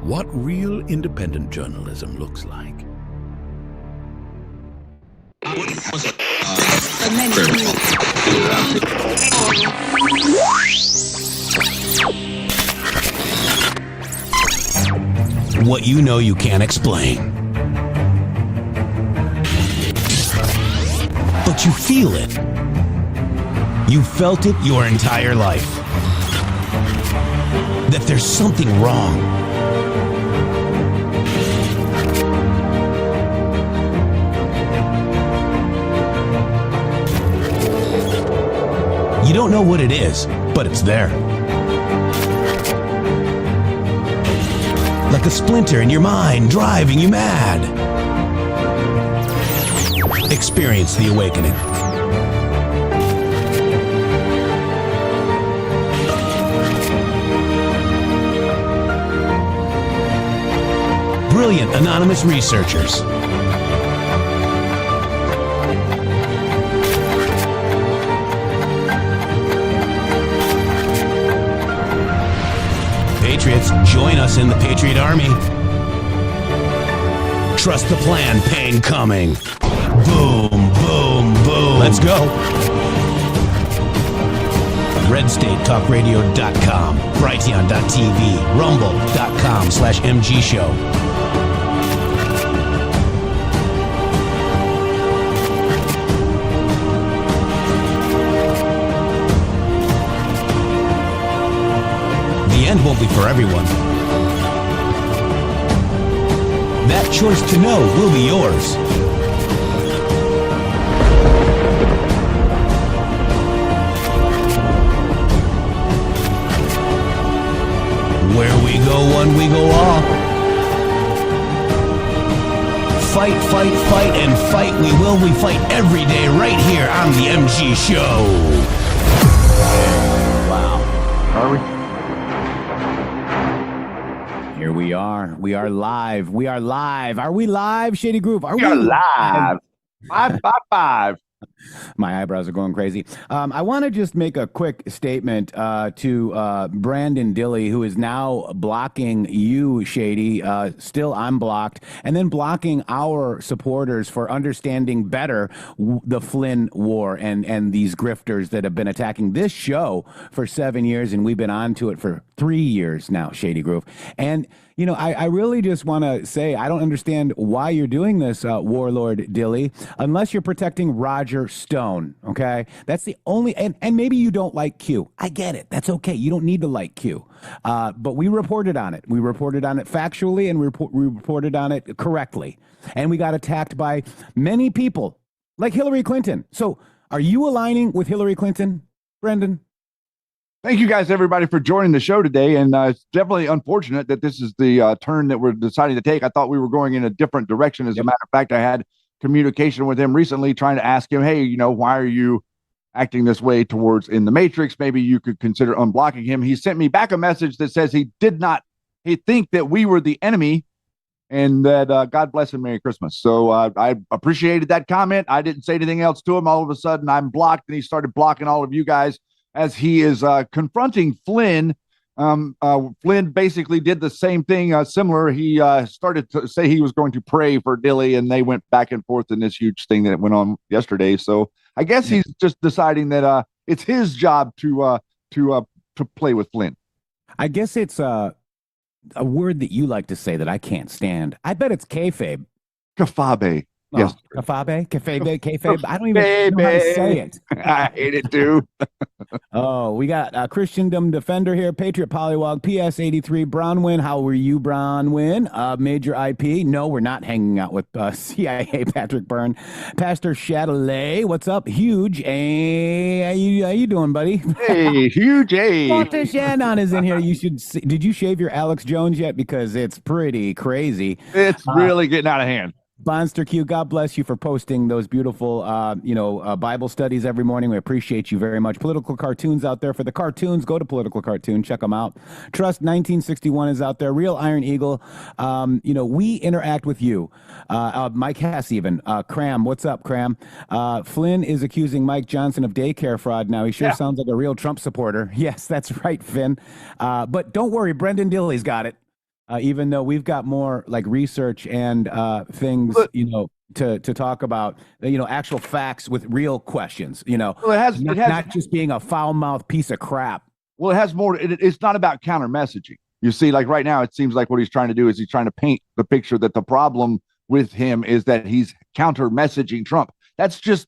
what real independent journalism looks like. What you know you can't explain. But you feel it. You felt it your entire life. That there's something wrong. You don't know what it is, but it's there. Like a splinter in your mind, driving you mad. Experience the awakening. Brilliant anonymous researchers. Patriots, join us in the Patriot Army. Trust the plan, pain coming. Boom, boom, boom. Let's go. RedStateTalkRadio.com, Brighteon.tv, Rumble.com/MG Show. The end won't be for everyone. That choice to know will be yours. Where we go one, we go all. Fight, fight, fight, and fight we will. We fight every day right here on the MG Show. Wow. Are we? Here we are. We are live. We are live. Are we live, Shady Groove? We are live. 555. My eyebrows are going crazy. I want to just make a quick statement to Brandon Dilley, who is now blocking you, Shady. Still, I'm blocked. And then blocking our supporters for understanding better the Flynn war and these grifters that have been attacking this show for 7 years. And we've been on to it for 3 years now, Shady Groove. And you know, I really just want to say I don't understand why you're doing this, Warlord Dilley, unless you're protecting Roger Stone, okay? That's the only, and maybe you don't like Q. I get it. That's okay. You don't need to like Q. But we reported on it. We reported on it factually, and we reported on it correctly. And we got attacked by many people, like Hillary Clinton. So are you aligning with Hillary Clinton, Brendan? Thank you guys, everybody, for joining the show today. And it's definitely unfortunate that this is the turn that we're deciding to take. I thought we were going in a different direction. As a matter of fact, I had communication with him recently trying to ask him, hey, you know, why are you acting this way towards In the Matrix? Maybe you could consider unblocking him. He sent me back a message that says he think that we were the enemy and that God bless and Merry Christmas. So I appreciated that comment. I didn't say anything else to him. All of a sudden, I'm blocked, and he started blocking all of you guys as he is confronting Flynn. Flynn basically did the same thing, similar. He started to say he was going to pray for Dilley, and they went back and forth in this huge thing that went on yesterday. So I guess he's just deciding that it's his job to play with Flynn. I guess it's a word that you like to say that I can't stand. I bet it's kayfabe. Kafabe. Oh, yes. Kafabe? Kayfabe? I don't even know how to say it. I hate it, too. Oh, we got a Christendom Defender here, Patriot Polywog, PS83, Brownwin. How were you, Brownwin? Major IP. No, we're not hanging out with CIA Patrick Byrne. Pastor Chatelet, what's up? Huge. Hey, how you doing, buddy? Hey, huge. Hey. Walter Shannon is in here. You should see. Did you shave your Alex Jones yet? Because it's pretty crazy. It's really getting out of hand. Bonster Q, God bless you for posting those beautiful, Bible studies every morning. We appreciate you very much. Political cartoons out there. For the cartoons, go to Political Cartoon. Check them out. Trust 1961 is out there. Real Iron Eagle. We interact with you. Mike Hess even. Cram, what's up, Cram? Flynn is accusing Mike Johnson of daycare fraud now. He sure sounds like a real Trump supporter. Yes, that's right, Finn. But don't worry, Brendan Dilley's got it. even though we've got more like research and things, to talk about, actual facts with real questions, Well, not just being a foul-mouthed piece of crap. Well, it has more. It's not about counter messaging. You see, like right now, it seems like what he's trying to do is he's trying to paint the picture that the problem with him is that he's counter messaging Trump. That's just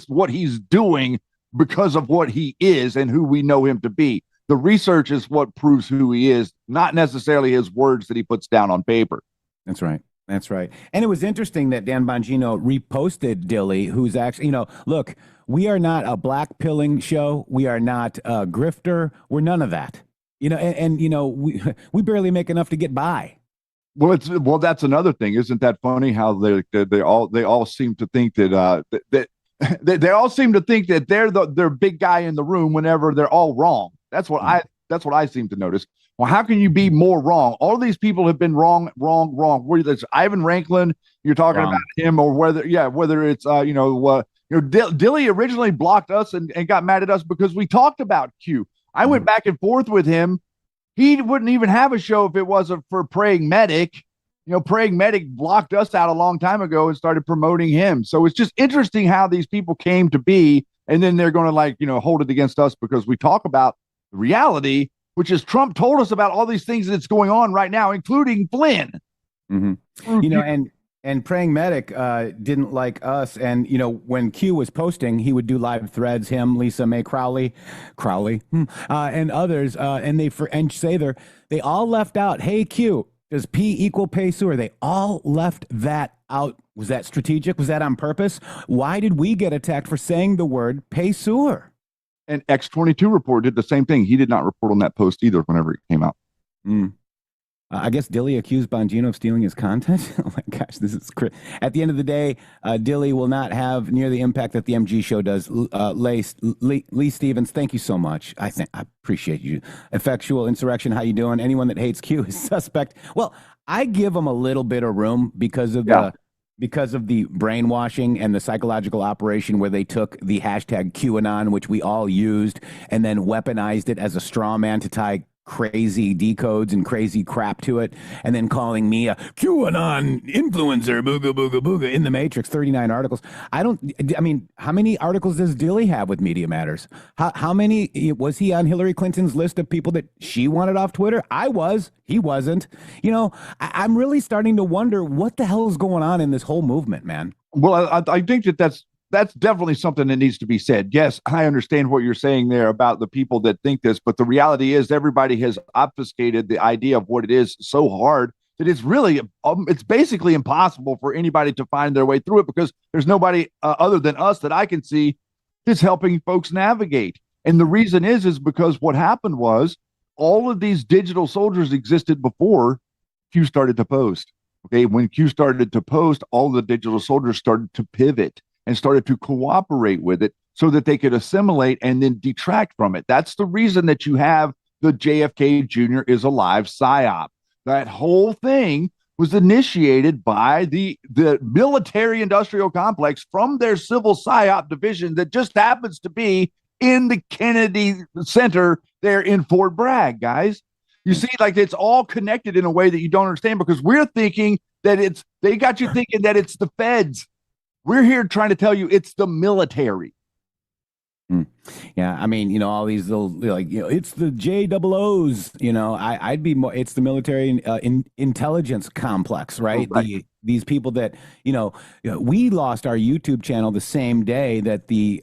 what he's doing because of what he is and who we know him to be. The research is what proves who he is, not necessarily his words that he puts down on paper. That's right. That's right. And it was interesting that Dan Bongino reposted Dilly, who's actually, look, we are not a black pilling show. We are not a grifter. We're none of that. We barely make enough to get by. Well, that's another thing. Isn't that funny how they all seem to think that they all seem to think that they're big guy in the room whenever they're all wrong. That's what I seem to notice. Well, how can you be more wrong? All these people have been wrong. Whether it's Ivan Ranklin, you're talking about him, or whether it's Dilly originally blocked us and got mad at us because we talked about Q. I went back and forth with him. He wouldn't even have a show if it wasn't for Praying Medic. Praying Medic blocked us out a long time ago and started promoting him. So it's just interesting how these people came to be, and then they're going to hold it against us because we talk about the reality, which is Trump told us about all these things that's going on right now, including Flynn. Mm-hmm. And Praying Medic didn't like us. And, when Q was posting, he would do live threads, him, Lisa Mae Crowley, and others. And they all left out, hey, Q, does P equal pay sewer? They all left that out. Was that strategic? Was that on purpose? Why did we get attacked for saying the word pay sewer? And X22 report did the same thing. He did not report on that post either whenever it came out. I guess Dilly accused Bongino of stealing his content. Oh my gosh, this is at the end of the day, Dilly will not have near the impact that the MG show does. Lee Stevens, thank you so much. I appreciate you. Effectual Insurrection, how you doing? Anyone that hates Q is suspect. Well, I give them a little bit of room because of the brainwashing and the psychological operation where they took the hashtag QAnon, which we all used, and then weaponized it as a straw man to tie crazy decodes and crazy crap to it, and then calling me a QAnon influencer, booga, booga, booga, in the Matrix, 39 articles. How many articles does Dilly have with Media Matters? How many, was he on Hillary Clinton's list of people that she wanted off Twitter? I was. He wasn't. I'm really starting to wonder what the hell is going on in this whole movement, man. Well, I think that's definitely something that needs to be said. Yes, I understand what you're saying there about the people that think this, but the reality is everybody has obfuscated the idea of what it is so hard that it's basically impossible for anybody to find their way through it because there's nobody other than us that I can see that's helping folks navigate. And the reason is because what happened was all of these digital soldiers existed before Q started to post. Okay, when Q started to post, all the digital soldiers started to pivot and started to cooperate with it so that they could assimilate and then detract from it. That's the reason that you have the JFK Jr. is alive psyop. That whole thing was initiated by the military industrial complex from their civil psyop division that just happens to be in the Kennedy Center there in Fort Bragg, guys. You see, like it's all connected in a way that you don't understand because we're thinking that they got you thinking that it's the feds. We're here trying to tell you it's the military. Yeah, all these little, it's the JOOs, I'd be more, it's the military intelligence complex, right? Right. These people that, we lost our YouTube channel the same day that the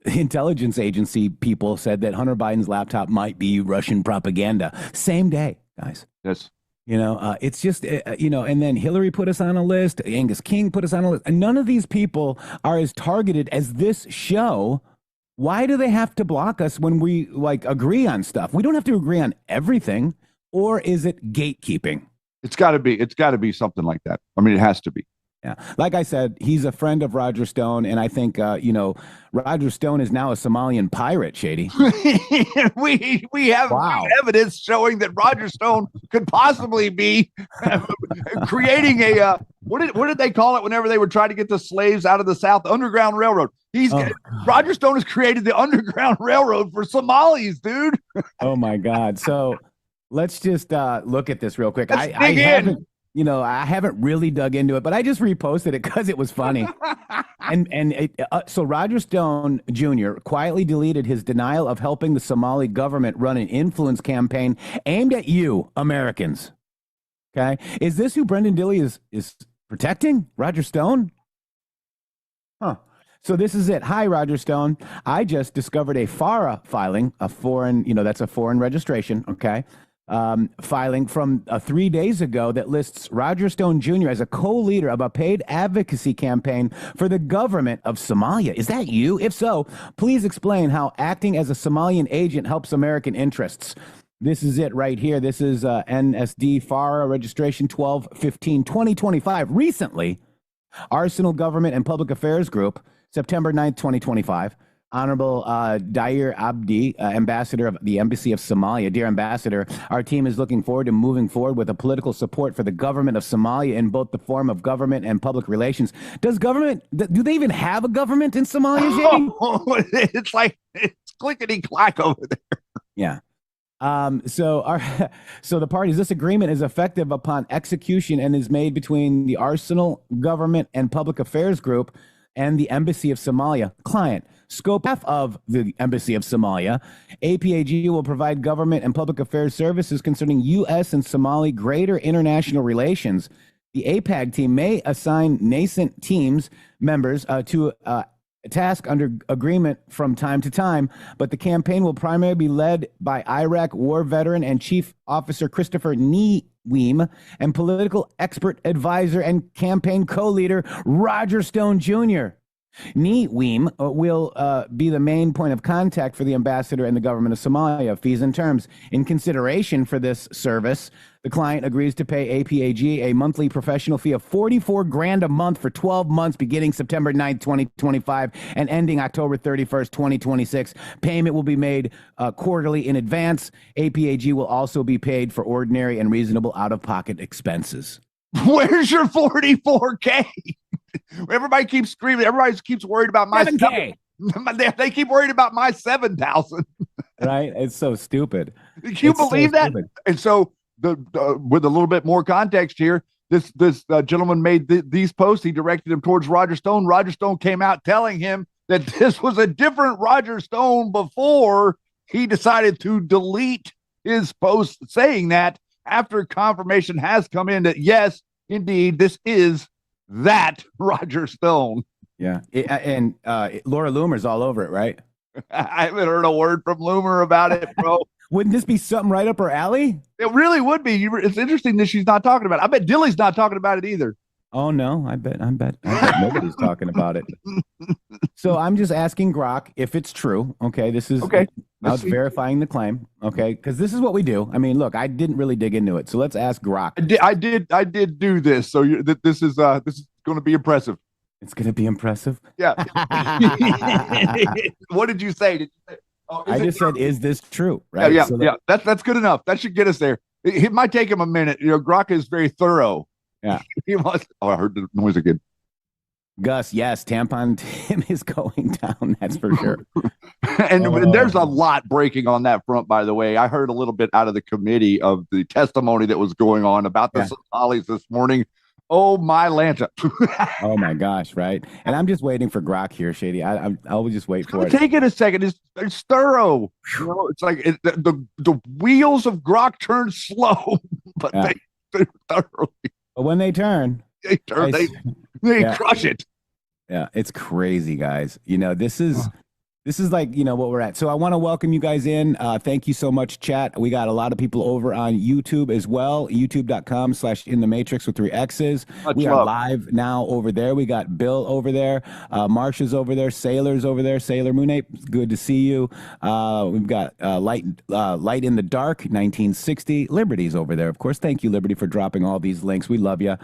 intelligence agency people said that Hunter Biden's laptop might be Russian propaganda. Same day, guys. Yes. It's just, and then Hillary put us on a list. Angus King put us on a list. And none of these people are as targeted as this show. Why do they have to block us when we agree on stuff? We don't have to agree on everything. Or is it gatekeeping? It's got to be something like that. It has to be. Yeah. Like I said, he's a friend of Roger Stone. And I think, Roger Stone is now a Somalian pirate, Shady. we have evidence showing that Roger Stone could possibly be creating a, what did they call it whenever they were trying to get the slaves out of the South? Underground Railroad. Roger Stone has created the Underground Railroad for Somalis, dude. Oh my God. So let's just look at this real quick. Let's I dig in. haven't, I haven't really dug into it, but I just reposted it because it was funny. So Roger Stone Jr. quietly deleted his denial of helping the Somali government run an influence campaign aimed at you, Americans. Okay, is this who Brendan Dilley is protecting? Roger Stone? Huh. So this is it. Hi, Roger Stone. I just discovered a FARA filing, a foreign, that's a foreign registration, okay, filing from 3 days ago that lists Roger Stone Jr. as a co-leader of a paid advocacy campaign for the government of Somalia. Is that you? If so, please explain how acting as a Somalian agent helps American interests. This is it right here. This is NSD FARA registration 12/15/2025. Recently, Arsenal Government and Public Affairs Group, September 9th, 2025. Honorable Dair Abdi, Ambassador of the Embassy of Somalia. Dear Ambassador, our team is looking forward to moving forward with a political support for the government of Somalia in both the form of government and public relations. Do they even have a government in Somalia, Shane? It's like, it's clickety-clack over there. Yeah. So the parties, this agreement is effective upon execution and is made between the Arsenal Government and Public Affairs Group and the Embassy of Somalia. Client, scope half of the Embassy of Somalia. APAG will provide government and public affairs services concerning U.S. and Somali greater international relations. The APAG team may assign nascent teams members to task under agreement from time to time, but the campaign will primarily be led by Iraq war veteran and Chief Officer Christopher Weem and political expert advisor and campaign co-leader Roger Stone Jr. Weem will be the main point of contact for the ambassador and the government of Somalia. Fees and terms. In consideration for this service, the client agrees to pay APAG a monthly professional fee of $44,000 a month for 12 months beginning September 9th, 2025 and ending October 31st, 2026. Payment will be made quarterly in advance. APAG will also be paid for ordinary and reasonable out-of-pocket expenses. Where's your 44K? Everybody keeps screaming. Everybody keeps worried about my 7K. They keep worried about my 7,000. Right? It's so stupid. Can you believe that? Stupid. And so, with a little bit more context here, this gentleman made these posts. He directed them towards Roger Stone. Roger Stone came out telling him that this was a different Roger Stone before he decided to delete his post, saying that after confirmation has come in that yes, indeed, this is that Roger Stone. Yeah. And Laura Loomer's all over it, right? I haven't heard a word from Loomer about it, bro. Wouldn't this be something right up her alley? It really would be. It's interesting that she's not talking about it. I bet Dilly's not talking about it either. Oh, no. I bet nobody's talking about it. So I'm just asking Grok if it's true. Okay. This is okay. Now it's verifying the claim. Okay. Because this is what we do. I mean, look, I didn't really dig into it. So let's ask Grok. I did do this. So this is going to be impressive. It's going to be impressive. Yeah. What did you say? Did you say? Oh, I just said, is this true? Right. Yeah. So that's good enough. That should get us there. It might take him a minute. Grok is very thorough. Yeah. He must. Oh, I heard the noise again. Gus, yes, Tampon Tim is going down. That's for sure. and there's a lot breaking on that front, by the way. I heard a little bit out of the committee of the testimony that was going on about the Somalis this morning. Oh, my Lanta. Oh, my gosh, right? And I'm just waiting for Grok here, Shady. I'll just wait for it. Take it a second. It's thorough. It's like the wheels of Grok turn slow, but they thoroughly. But when they turn, they crush it. Yeah, it's crazy, guys. This is like, what we're at. So I want to welcome you guys in. Thank you so much, chat. We got a lot of people over on YouTube as well. YouTube.com/InTheMatrix with 3 X's. We are live now over there. We got Bill over there. Marsha's over there. Sailor's over there. Sailor Moonape, good to see you. We've got Light in the Dark, 1960. Liberty's over there, of course. Thank you, Liberty, for dropping all these links. We love you.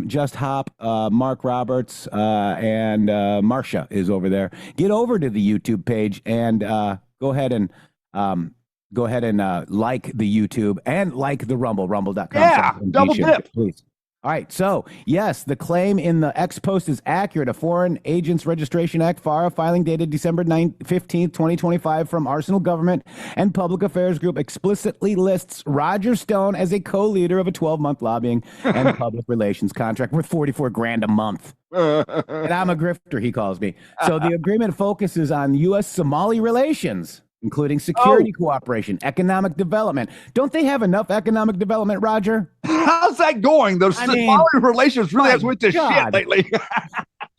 Just Hop, Mark Roberts, and Marsha is over there. Get over to the YouTube page and go ahead and like the YouTube and like the Rumble, rumble.com. Yeah, double dip. Please. All right. So, yes, the claim in the X post is accurate. A Foreign Agents Registration Act FARA filing dated December 15th, 2025 from Arsenal Government and Public Affairs Group explicitly lists Roger Stone as a co-leader of a 12-month lobbying and public relations contract worth 44 grand a month. And I'm a grifter, he calls me. So the agreement focuses on U.S.-Somali relations, including security cooperation, economic development. Don't they have enough economic development, Roger? How's that going? The Somali relations really has went to shit lately.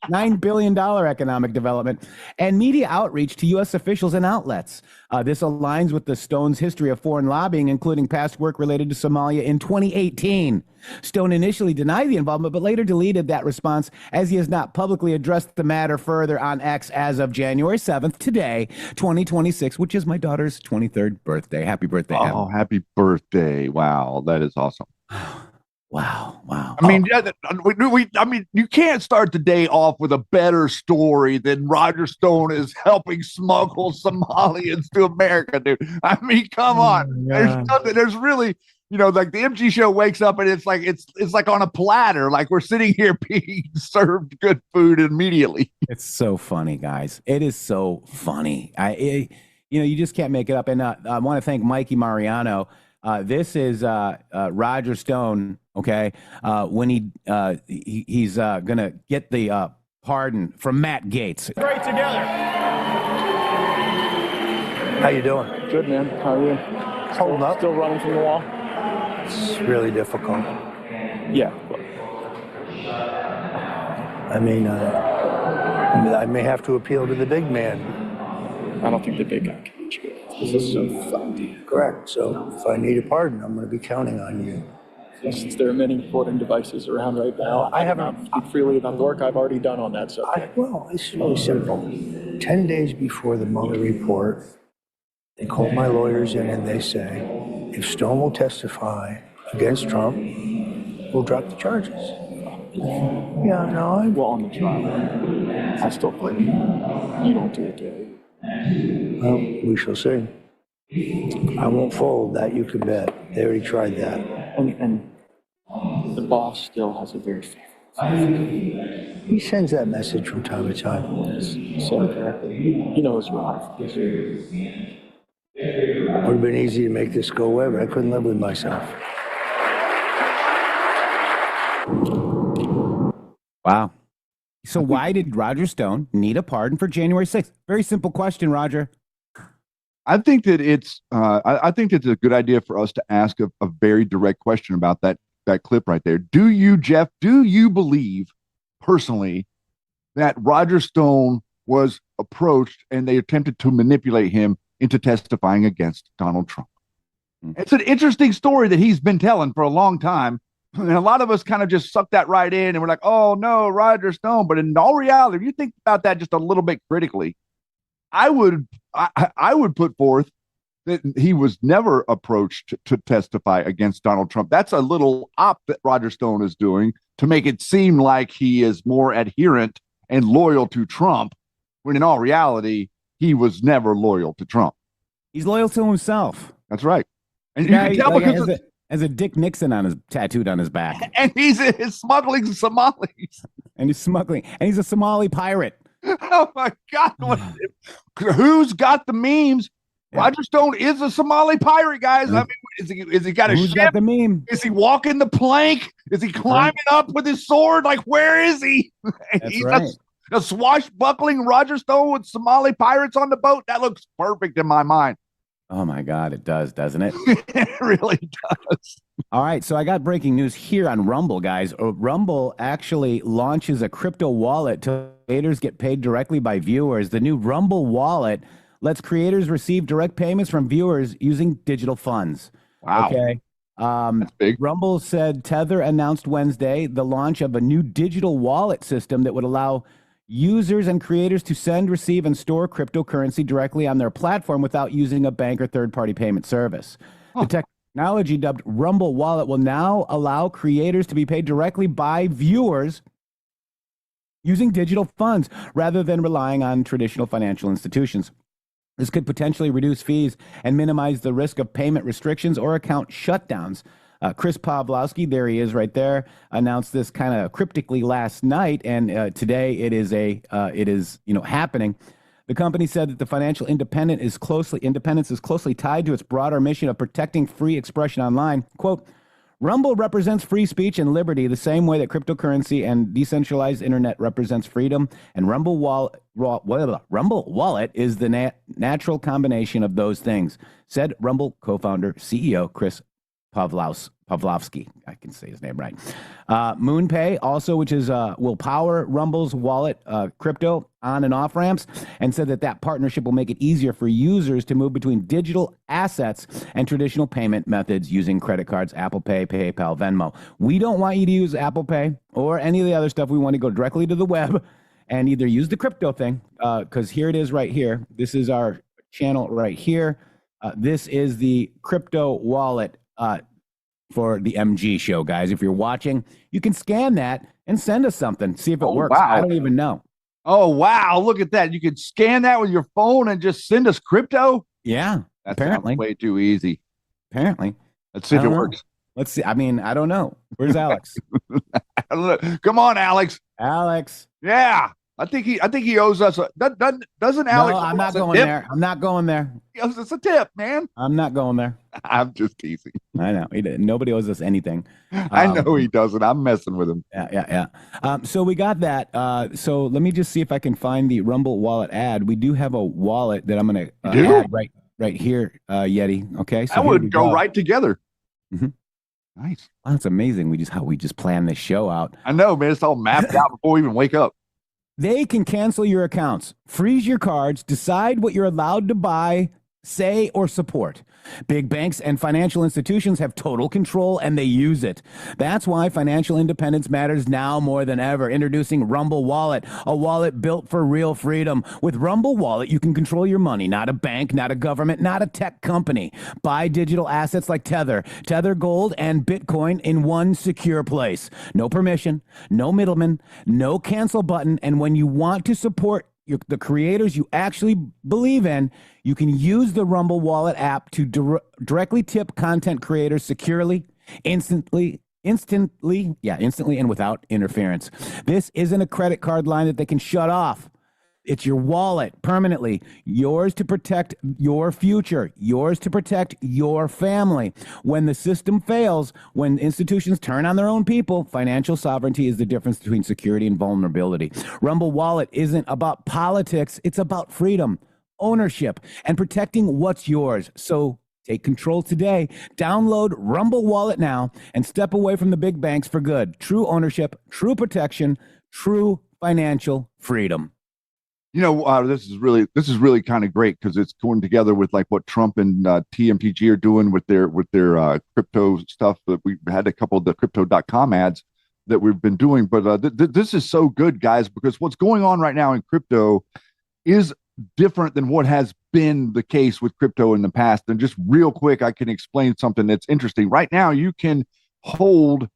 $9 billion economic development and media outreach to U.S. officials and outlets. This aligns with the Stone's history of foreign lobbying, including past work related to Somalia in 2018. Stone initially denied the involvement, but later deleted that response as he has not publicly addressed the matter further on X as of January 7th, today, 2026, which is my daughter's 23rd birthday. Happy birthday. Oh, happy birthday. Wow, that is awesome. Wow. I mean, I mean, you can't start the day off with a better story than Roger Stone is helping smuggle Somalians to America, dude. I mean, come on. There's really, like the MG show wakes up and it's like on a platter, like we're sitting here being served good food immediately. It's so funny, guys. It is so funny. You just can't make it up. And I want to thank Mikey Mariano. This is Roger Stone. Okay, when he's gonna get the pardon from Matt Gaetz. Right together. How you doing? Good, man. How are you? Holding up. Still running from the wall? It's really difficult. Yeah. I mean, I may have to appeal to the big man. I don't think the big guy can reach you. This is so fun. Correct. So if I need a pardon, I'm going to be counting on you. Since there are many recording devices around right now, I haven't speak freely about the work I've already done on that subject. Well, it's really simple. 10 days before the Mueller report, they call my lawyers in and they say, if Stone will testify against Trump, we'll drop the charges. Yeah, no, Well, on the trial, I still believe you don't do it, do you? well, we shall see. I won't fold, that you can bet. They already tried that. And the boss still has a very favorite. He sends that message from time to time. You said it correctly. He knows your life. It would have been easy to make this go away, but I couldn't live with myself. Wow. So why did Roger Stone need a pardon for January 6th? Very simple question, Roger. I think that it's a good idea for us to ask a very direct question about that clip right there. Do you, Jeff, believe personally that Roger Stone was approached and they attempted to manipulate him into testifying against Donald Trump? It's an interesting story that he's been telling for a long time. And a lot of us kind of just suck that right in and we're like, oh no, Roger Stone. But in all reality, if you think about that just a little bit critically, I would put forth that he was never approached to testify against Donald Trump. That's a little op that Roger Stone is doing to make it seem like he is more adherent and loyal to Trump, when in all reality, he was never loyal to Trump. He's loyal to himself. That's right. And The guy, you can tell like, because has a Dick Nixon tattooed on his back. and he's smuggling Somalis. And he's smuggling. And he's a Somali pirate. Oh my God. Who's got the memes? Yeah. Roger Stone is a Somali pirate, guys. I mean, is he got a Who's ship? got the meme? Is he walking the plank? Is he climbing up with his sword? Like, where is he? That's right. A swashbuckling Roger Stone with Somali pirates on the boat. That looks perfect in my mind. Oh my God, it does, doesn't it? It really does. All right, so I got breaking news here on Rumble, guys. Rumble actually launches a crypto wallet to creators get paid directly by viewers. The new Rumble wallet lets creators receive direct payments from viewers using digital funds. Wow. Okay. That's big. Rumble said Tether announced Wednesday the launch of a new digital wallet system that would allow users and creators to send, receive, and store cryptocurrency directly on their platform without using a bank or third-party payment service. The technology dubbed Rumble Wallet will now allow creators to be paid directly by viewers using digital funds rather than relying on traditional financial institutions. This could potentially reduce fees and minimize the risk of payment restrictions or account shutdowns. Chris Pavlovsky, there he is right there, announced this kind of cryptically last night, and today it is happening. The company said that the financial independence is closely tied to its broader mission of protecting free expression online. Quote, Rumble represents free speech and liberty the same way that cryptocurrency and decentralized internet represents freedom, and Rumble Wallet is the natural combination of those things, said Rumble co-founder, CEO Chris Pavlovsky. I can say his name right. MoonPay also, which is will power Rumble's wallet crypto on and off ramps, and said that partnership will make it easier for users to move between digital assets and traditional payment methods using credit cards, Apple Pay, PayPal, Venmo. We don't want you to use Apple Pay or any of the other stuff. We want to go directly to the web and either use the crypto thing, because here it is right here. This is our channel right here. This is the crypto wallet for the MG show, guys. If you're watching, you can scan that and send us something. See if it works. Wow. I don't even know. Oh, wow. Look at that. You could scan that with your phone and just send us crypto? Yeah, That's apparently. way too easy. Apparently. Let's see if it works. Let's see. I mean, I don't know. Where's Alex? Come on, Alex. Alex. Yeah. I think he owes us doesn't Alex? No, I'm not going there. I'm not going there. He owes us a tip, man. I'm not going there. I'm just teasing. I know. Nobody owes us anything. I know he doesn't. I'm messing with him. Yeah. So we got that. So let me just see if I can find the Rumble wallet ad. We do have a wallet that I'm going to add right here, Yeti. Okay. So that would go right together. Mm-hmm. Nice. Wow, that's amazing. How we just planned this show out. I know, man. It's all mapped out before we even wake up. They can cancel your accounts, freeze your cards, decide what you're allowed to buy, say, or support. Big banks and financial institutions have total control, and they use it. That's why financial independence matters now more than ever. Introducing Rumble Wallet, a wallet built for real freedom. With Rumble Wallet, you can control your money, not a bank, not a government, not a tech company. Buy digital assets like Tether Gold, and Bitcoin in one secure place. No permission, no middleman, no cancel button, and when you want to support the creators you actually believe in, you can use the Rumble Wallet app to directly tip content creators securely, instantly, and without interference. This isn't a credit card line that they can shut off. It's your wallet permanently, yours to protect your future, yours to protect your family. When the system fails, when institutions turn on their own people, financial sovereignty is the difference between security and vulnerability. Rumble Wallet isn't about politics. It's about freedom, ownership, and protecting what's yours. So take control today. Download Rumble Wallet now and step away from the big banks for good. True ownership, true protection, true financial freedom. You know, this is really kind of great because it's going together with like what Trump and TMTG are doing with their crypto stuff. That we had a couple of the crypto.com ads that we've been doing, but this is so good, guys, because what's going on right now in crypto is different than what has been the case with crypto in the past. And just real quick, I can explain something that's interesting. Right now, you can hold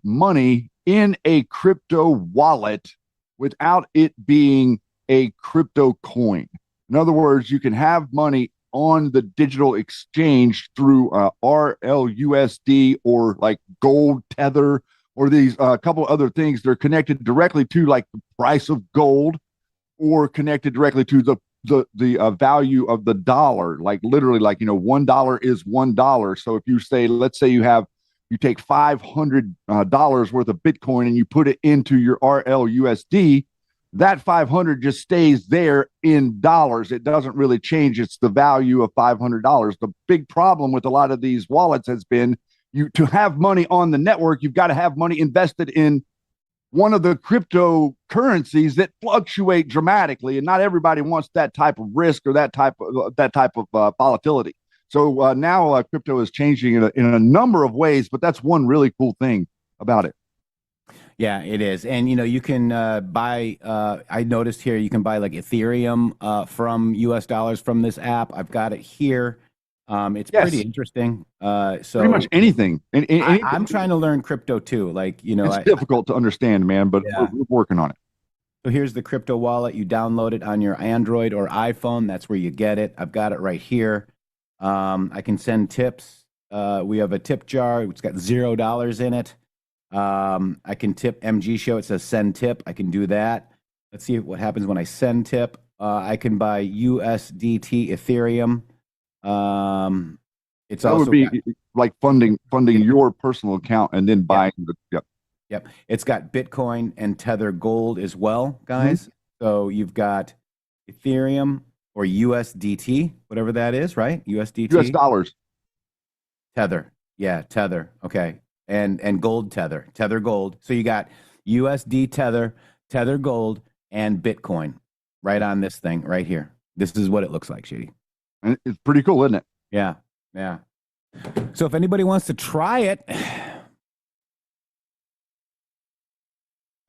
money in a crypto wallet without it being a crypto coin. In other words, you can have money on the digital exchange through RLUSD or like gold tether or these couple other things. They're connected directly to like the price of gold or connected directly to the value of the dollar. Like literally, like, you know, $1 is $1. So if you say, let's say you take $500 worth of Bitcoin and you put it into your RLUSD, that 500 just stays there in dollars. It doesn't really change. It's the value of $500. The big problem with a lot of these wallets has been to have money on the network, you've got to have money invested in one of the cryptocurrencies that fluctuate dramatically. And not everybody wants that type of risk or that type of volatility. So now crypto is changing in a number of ways, but that's one really cool thing about it. Yeah, it is. And, you know, you can buy, I noticed here, you can buy like Ethereum from US dollars from this app. I've got it here. It's pretty interesting. So pretty much anything. I'm trying to learn crypto too. Like, you know, it's difficult to understand, man, but we're working on it. So here's the crypto wallet. You download it on your Android or iPhone. That's where you get it. I've got it right here. I can send tips We have a tip jar. It's got $0 in it. I can tip MG Show. It says send tip. I can do that. Let's see what happens when I send tip. I can buy USDT Ethereum. It's that also would be like funding your personal account and then buying the. Yep. Yep. It's got Bitcoin and Tether Gold as well, guys. Mm-hmm. So you've got Ethereum or USDT, whatever that is, right? USDT. US dollars. Tether. Yeah, Tether. Okay. And gold Tether. Tether Gold. So you got USD Tether, Tether Gold, and Bitcoin right on this thing right here. This is what it looks like, Shady. And it's pretty cool, isn't it? Yeah. Yeah. So if anybody wants to try it.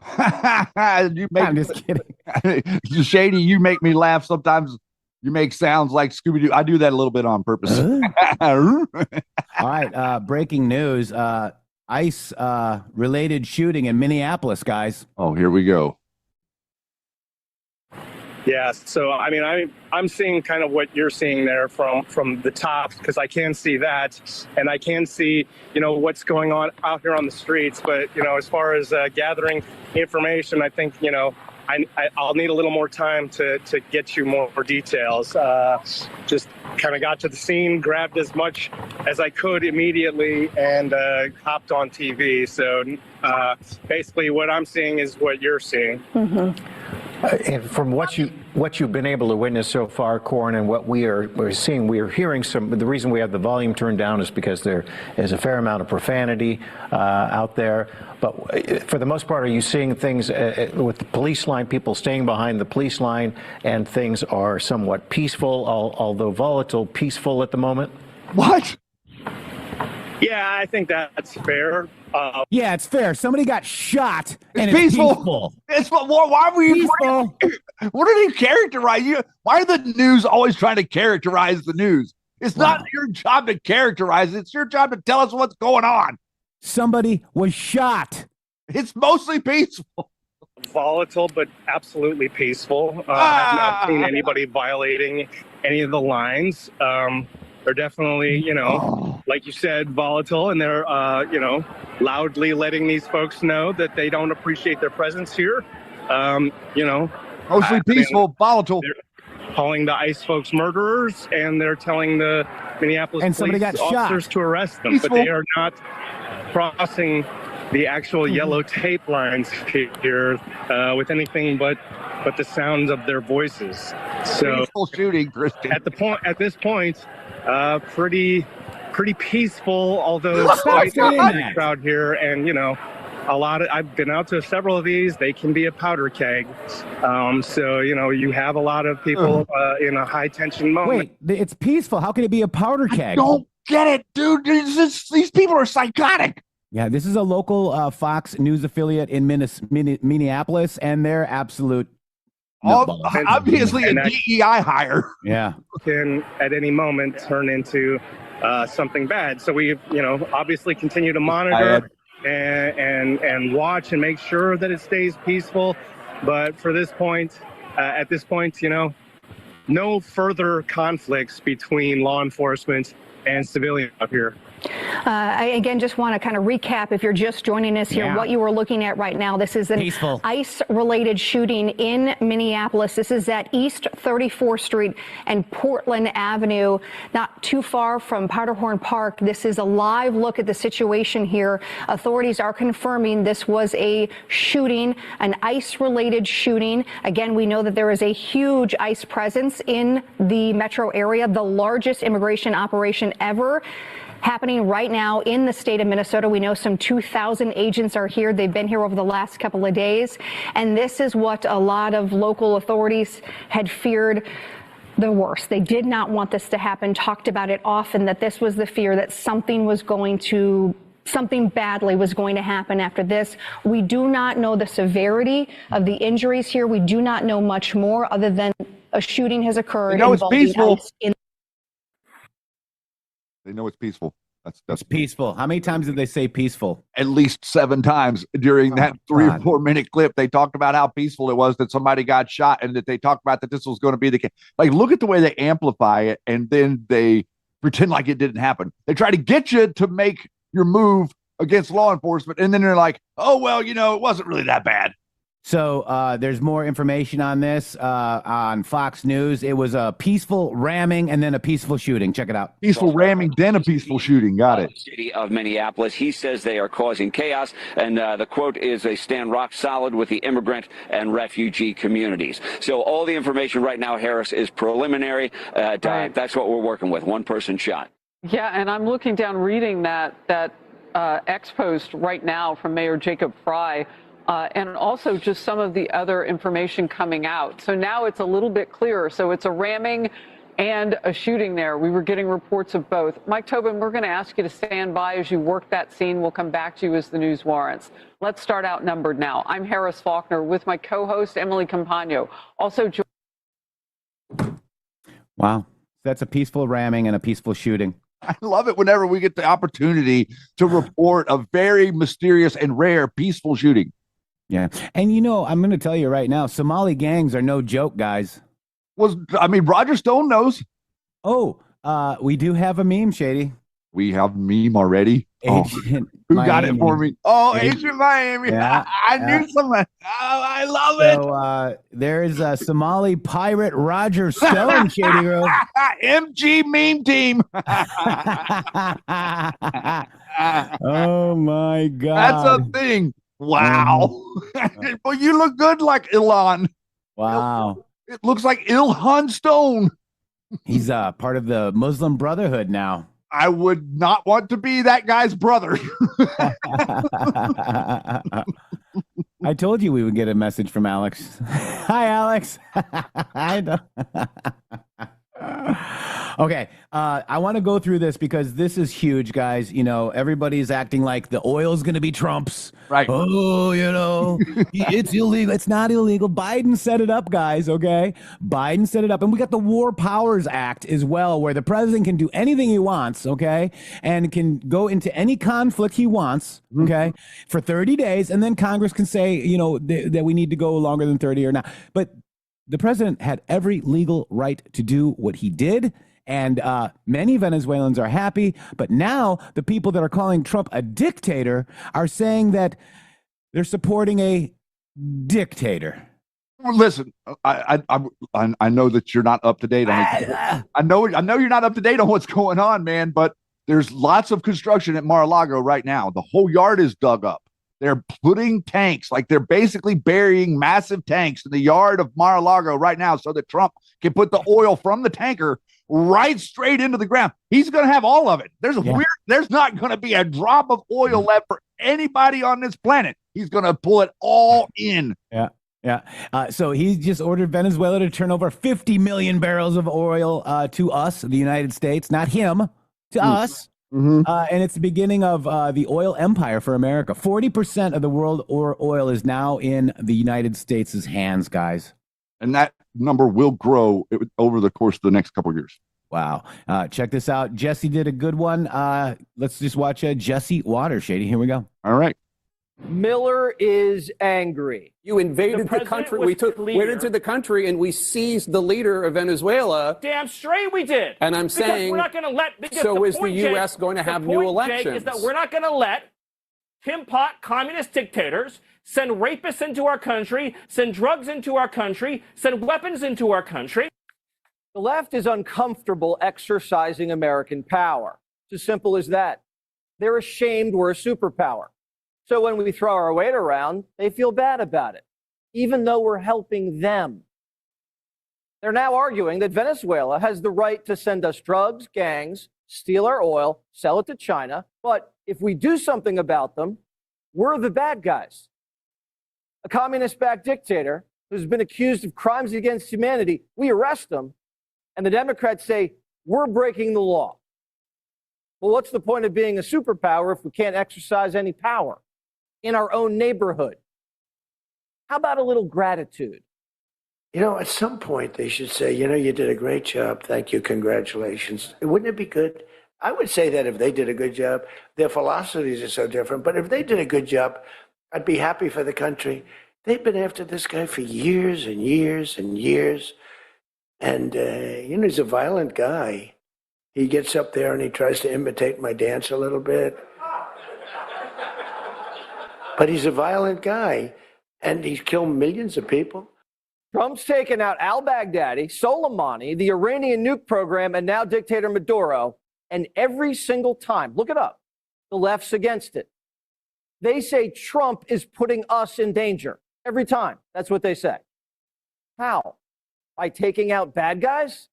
I'm just kidding. Shady, you make me laugh sometimes. You make sounds like Scooby-Doo. I do that a little bit on purpose. All right. Breaking news. ICE related shooting in Minneapolis, guys. Oh, here we go. Yeah, so I mean, I'm seeing kind of what you're seeing there from the top, because I can see that, and I can see, what's going on out here on the streets. But as far as gathering information, I think I'll need a little more time to get you more details. Just kind of got to the scene, grabbed as much as I could immediately, and hopped on TV. So basically, what I'm seeing is what you're seeing. Mm-hmm. And from what you've been able to witness so far, Corin, and what we're seeing, we're hearing some. The reason we have the volume turned down is because there is a fair amount of profanity out there. But for the most part, are you seeing things with the police line, people staying behind the police line, and things are somewhat peaceful, although volatile, peaceful at the moment? What? Yeah, I think that's fair. Yeah, it's fair. Somebody got shot, and it's peaceful. It's why were you peaceful? What did he characterize you? Why are the news always trying to characterize the news? It's not your job to characterize it. It's your job to tell us what's going on. Somebody was shot. It's mostly peaceful. Volatile, but absolutely peaceful. I've not seen anybody violating any of the lines. They're definitely, like you said, volatile, and they're, loudly letting these folks know that they don't appreciate their presence here. Mostly peaceful, volatile. They're calling the ICE folks murderers, and they're telling the Minneapolis police officers to arrest them, but they are not crossing the actual yellow tape lines here with anything but the sounds of their voices. So peaceful shooting, Christian. At this point, pretty peaceful, although quite a crowd here, and I've been out to several of these. They can be a powder keg. So you have a lot of people in a high tension moment. Wait, it's peaceful. How can it be a powder keg? I don't get it, dude. These people are psychotic. Yeah, this is a local Fox News affiliate in Minneapolis, and they're absolute. Obviously, a DEI hire. Yeah, can at any moment turn into something bad. So we, obviously continue to monitor and watch and make sure that it stays peaceful. But for this point, at this point, no further conflicts between law enforcement and civilians up here. I again just want to kind of recap, if you're just joining us here, what you were looking at right now. This is an ICE-related shooting in Minneapolis. This is at East 34th Street and Portland Avenue, not too far from Powderhorn Park. This is a live look at the situation here. Authorities are confirming this was a shooting, an ICE-related shooting. Again, we know that there is a huge ICE presence in the metro area, the largest immigration operation ever happening right now in the state of Minnesota. We know some 2,000 agents are here. They've been here over the last couple of days. And this is what a lot of local authorities had feared the worst. They did not want this to happen, talked about it often, that this was the fear that something badly was going to happen after this. We do not know the severity of the injuries here. We do not know much more other than a shooting has occurred. It's peaceful. They know it's peaceful. That's peaceful. How many times did they say peaceful? At least 7 times during that 3 or 4 minute clip. They talked about how peaceful it was that somebody got shot, and that they talked about that this was going to be the case. Like, look at the way they amplify it, and then they pretend like it didn't happen. They try to get you to make your move against law enforcement, and then they're like, oh, well, you know, it wasn't really that bad. So there's more information on this on Fox News. It was a peaceful ramming and then a peaceful shooting. Check it out. Peaceful ramming, then a peaceful shooting. Got it. City of Minneapolis. He says they are causing chaos, and the quote is they stand rock solid with the immigrant and refugee communities. So all the information right now, Harris, is preliminary. That's what we're working with. One person shot. Yeah, and I'm looking down, reading that X post right now from Mayor Jacob Fry. And also just some of the other information coming out. So now it's a little bit clearer. So it's a ramming and a shooting there. We were getting reports of both. Mike Tobin, we're going to ask you to stand by as you work that scene. We'll come back to you as the news warrants. Let's start outnumbered now. I'm Harris Faulkner with my co-host, Emily Campagno. Also, Wow. That's a peaceful ramming and a peaceful shooting. I love it whenever we get the opportunity to report a very mysterious and rare peaceful shooting. Yeah. And, you know, I'm going to tell you right now, Somali gangs are no joke, guys. Roger Stone knows. Oh, we do have a meme, Shady. We have a meme already. Agent Who Miami. got it for me? Oh, Agent Miami. Yeah, I knew someone. Oh, I love it. So there is a Somali pirate Roger Stone, Shady Grove. MG meme team. Oh, my God. That's a thing. Wow. Well, you look good like Elon. Wow. It looks like Ilhan Stone. He's part of the Muslim Brotherhood now. I would not want to be that guy's brother. I told you we would get a message from Alex. Hi, Alex. I know. Okay, I want to go through this because this is huge, guys. You know, everybody's acting like the oil's going to be Trump's. Right. Oh, you know, it's illegal. It's not illegal. Biden set it up, guys, okay? Biden set it up. And we got the War Powers Act as well, where the president can do anything he wants, okay? And can go into any conflict he wants, okay, for 30 days. And then Congress can say, you know, that we need to go longer than 30 or not. But the president had every legal right to do what he did. And many Venezuelans are happy. But now the people that are calling Trump a dictator are saying that they're supporting a dictator. Well, listen, I know that you're not up to date on it. I know you're not up to date on what's going on, man. But there's lots of construction at Mar-a-Lago right now. The whole yard is dug up. They're putting tanks, like they're basically burying massive tanks in the yard of Mar-a-Lago right now so that Trump can put the oil from the tanker right straight into the ground. He's going to have all of it. There's not going to be a drop of oil left for anybody on this planet. He's going to pull it all in. Yeah. Yeah. So he just ordered Venezuela to turn over 50 million barrels of oil to us, the United States, not him, to us. Mm-hmm. And it's the beginning of the oil empire for America. 40% of the world oil is now in the United States' hands, guys. And that number will grow over the course of the next couple of years. Wow. Check this out. Jesse did a good one. Let's just watch Jesse Water, Shady. Here we go. All right. Miller is angry. You invaded the country. We went into the country and we seized the leader of Venezuela. Damn straight we did. And I'm saying, we're not going to let. So is the U.S. going to have new elections? Jake, is that we're not going to let Pol Pot communist dictators send rapists into our country, send drugs into our country, send weapons into our country. The left is uncomfortable exercising American power. It's as simple as that. They're ashamed we're a superpower. So when we throw our weight around, they feel bad about it, even though we're helping them. They're now arguing that Venezuela has the right to send us drugs, gangs, steal our oil, sell it to China. But if we do something about them, we're the bad guys. A communist-backed dictator who's been accused of crimes against humanity, we arrest them, and the Democrats say, we're breaking the law. Well, what's the point of being a superpower if we can't exercise any power in our own neighborhood? How about a little gratitude? You know, at some point they should say, you know, you did a great job. Thank you. Congratulations. Wouldn't it be good? I would say that if they did a good job, their philosophies are so different. But if they did a good job, I'd be happy for the country. They've been after this guy for years and years and years. And, you know, he's a violent guy. He gets up there and he tries to imitate my dance a little bit. But he's a violent guy, and he's killed millions of people. Trump's taken out al-Baghdadi, Soleimani, the Iranian nuke program, and now dictator Maduro. And every single time, look it up, the left's against it. They say Trump is putting us in danger. Every time. That's what they say. How? By taking out bad guys?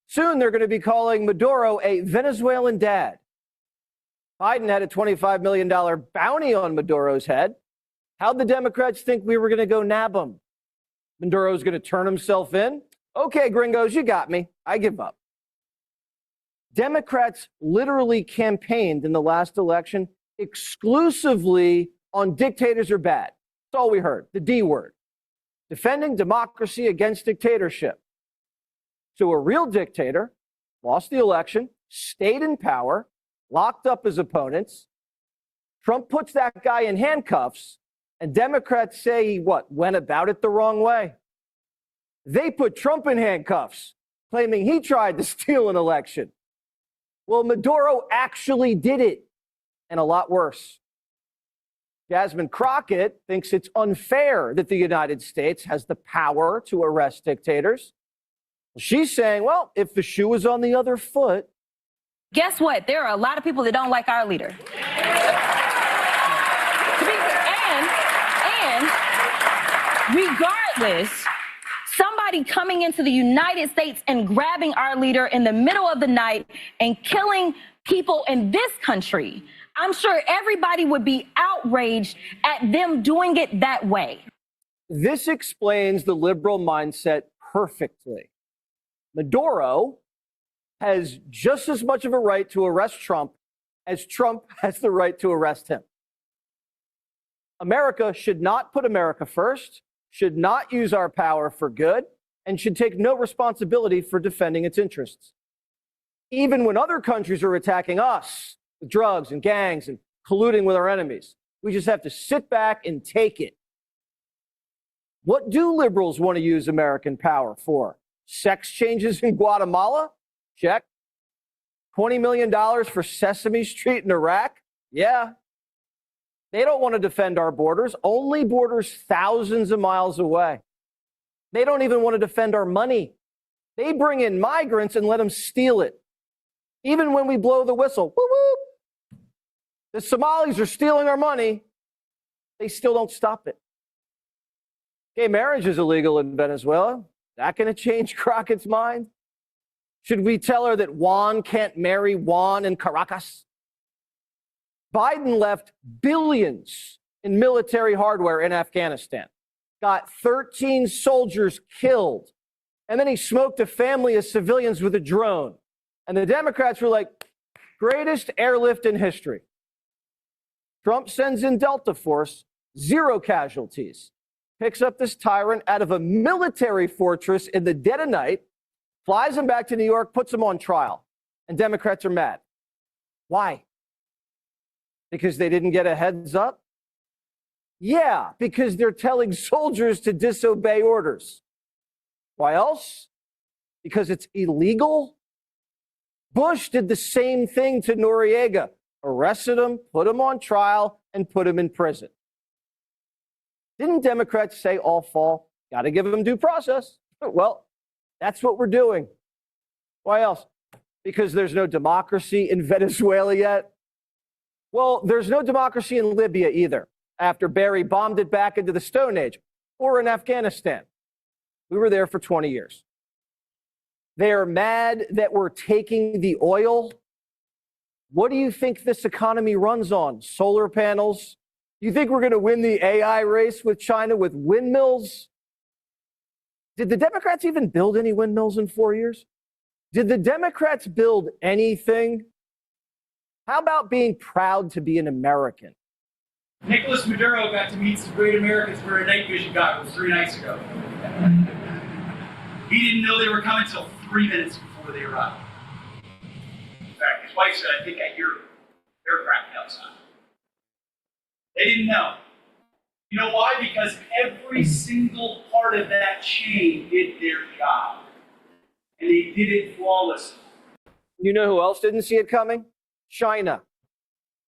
Soon they're going to be calling Maduro a Venezuelan dad. Biden had a $25 million bounty on Maduro's head. How'd the Democrats think we were going to go nab him? Maduro's going to turn himself in? Okay, gringos, you got me. I give up. Democrats literally campaigned in the last election exclusively on dictators are bad. That's all we heard, the D word. Defending democracy against dictatorship. So a real dictator lost the election, stayed in power, locked up his opponents. Trump puts that guy in handcuffs, and Democrats say he, went about it the wrong way. They put Trump in handcuffs, claiming he tried to steal an election. Well, Maduro actually did it, and a lot worse. Jasmine Crockett thinks it's unfair that the United States has the power to arrest dictators. She's saying, well, if the shoe was on the other foot. Guess what? There are a lot of people that don't like our leader. And regardless, somebody coming into the United States and grabbing our leader in the middle of the night and killing people in this country, I'm sure everybody would be outraged at them doing it that way. This explains the liberal mindset perfectly. Maduro has just as much of a right to arrest Trump as Trump has the right to arrest him. America should not put America first, should not use our power for good, and should take no responsibility for defending its interests. Even when other countries are attacking us with drugs and gangs and colluding with our enemies, we just have to sit back and take it. What do liberals want to use American power for? Sex changes in Guatemala? Check. $20 million for Sesame Street in Iraq? Yeah. They don't want to defend our borders, only borders thousands of miles away. They don't even want to defend our money. They bring in migrants and let them steal it. Even when we blow the whistle, whoop, whoop, the Somalis are stealing our money, they still don't stop it. Gay marriage is illegal in Venezuela. Is that going to change Crockett's mind? Should we tell her that Juan can't marry Juan in Caracas? Biden left billions in military hardware in Afghanistan, got 13 soldiers killed, and then he smoked a family of civilians with a drone. And the Democrats were like, greatest airlift in history. Trump sends in Delta Force, 0 casualties, picks up this tyrant out of a military fortress in the dead of night, flies him back to New York, puts him on trial. And Democrats are mad. Why? Because they didn't get a heads up? Yeah, because they're telling soldiers to disobey orders. Why else? Because it's illegal? Bush did the same thing to Noriega, arrested him, put him on trial, and put him in prison. Didn't Democrats say all fall? Got to give them due process. Well, that's what we're doing. Why else? Because there's no democracy in Venezuela yet? Well, there's no democracy in Libya either, after Barry bombed it back into the Stone Age, or in Afghanistan. We were there for 20 years. They're mad that we're taking the oil. What do you think this economy runs on? Solar panels? Do you think we're going to win the AI race with China with windmills? Did the Democrats even build any windmills in 4 years? Did the Democrats build anything? How about being proud to be an American? Nicolas Maduro got to meet some great Americans where a night vision got was 3 nights ago. He didn't know they were coming until 3 minutes before they arrived. In fact, his wife said, I think I hear aircraft outside. They didn't know. You know why? Because every single part of that chain did their job. And they did it flawlessly. You know who else didn't see it coming? China.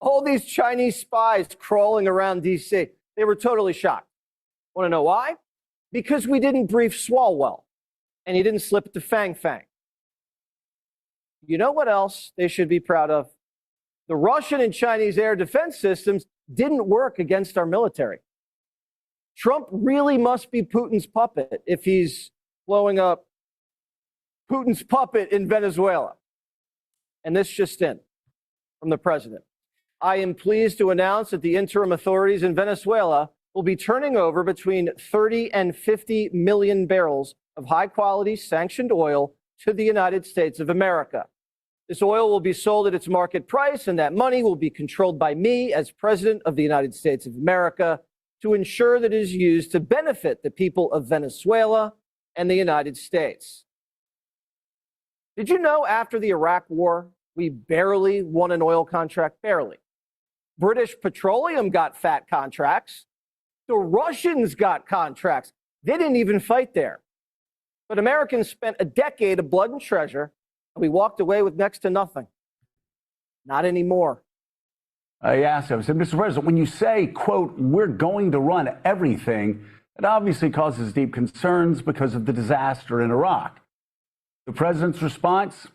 All these Chinese spies crawling around D.C. They were totally shocked. Want to know why? Because we didn't brief Swalwell, and he didn't slip it to Fang Fang. You know what else they should be proud of? The Russian and Chinese air defense systems didn't work against our military. Trump really must be Putin's puppet if he's blowing up Putin's puppet in Venezuela. And this just in from the president. I am pleased to announce that the interim authorities in Venezuela will be turning over between 30 and 50 million barrels of high-quality sanctioned oil to the United States of America. This oil will be sold at its market price, and that money will be controlled by me as President of the United States of America to ensure that it is used to benefit the people of Venezuela and the United States. Did you know after the Iraq War, we barely won an oil contract? Barely. British Petroleum got fat contracts. The Russians got contracts. They didn't even fight there. But Americans spent a decade of blood and treasure, and we walked away with next to nothing. Not anymore. Yes, so Mr. President, when you say, quote, we're going to run everything, it obviously causes deep concerns because of the disaster in Iraq. The president's response,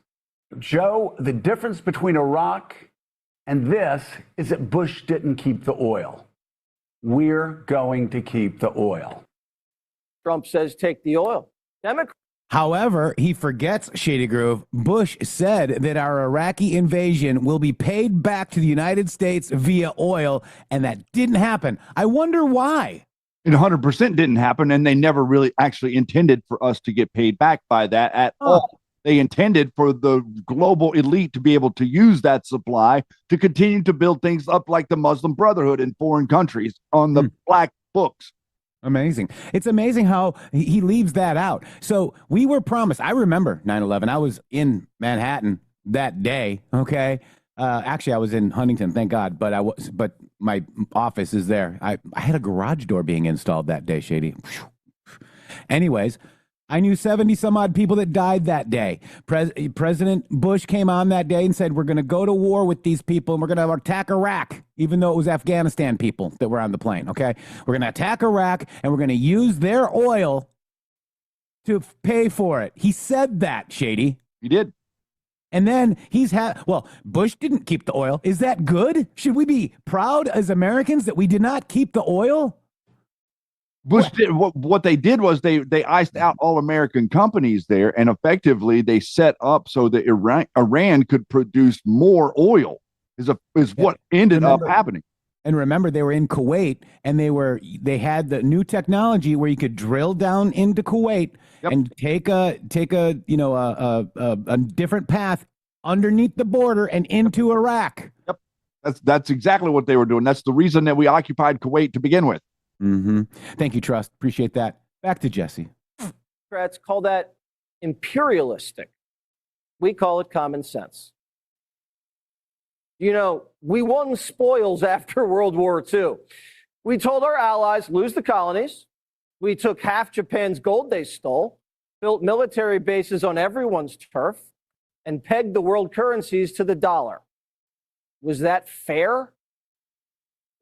Joe, the difference between Iraq and this is that Bush didn't keep the oil. We're going to keep the oil. Trump says take the oil. However, he forgets, Shady Groove, Bush said that our Iraqi invasion will be paid back to the United States via oil, and that didn't happen. I wonder why. It 100% didn't happen, and they never really actually intended for us to get paid back by that at all. They intended for the global elite to be able to use that supply to continue to build things up like the Muslim Brotherhood in foreign countries on the black books. Amazing. It's amazing how he leaves that out. So we were promised. I remember 9/11. I was in Manhattan that day. Okay. Actually, I was in Huntington, thank God. But my office is there. I had a garage door being installed that day, Shady. Anyways, I knew 70 some odd people that died that day. President Bush came on that day and said, we're going to go to war with these people and we're going to attack Iraq, even though it was Afghanistan people that were on the plane. Okay. We're going to attack Iraq and we're going to use their oil to pay for it. He said that, Shady. He did. And then Bush didn't keep the oil. Is that good? Should we be proud as Americans that we did not keep the oil? Bush did what they did was they iced out all American companies there, and effectively they set up so that Iran could produce more oil. What ended up happening. And remember, they were in Kuwait, and they had the new technology where you could drill down into Kuwait and take a different path underneath the border and into Iraq. Yep, that's exactly what they were doing. That's the reason that we occupied Kuwait to begin with. Mm-hmm. Thank you, Trust. Appreciate that. Back to Jesse. Democrats call that imperialistic. We call it common sense. You know, we won spoils after World War II. We told our allies, lose the colonies. We took half Japan's gold they stole, built military bases on everyone's turf, and pegged the world currencies to the dollar. Was that fair?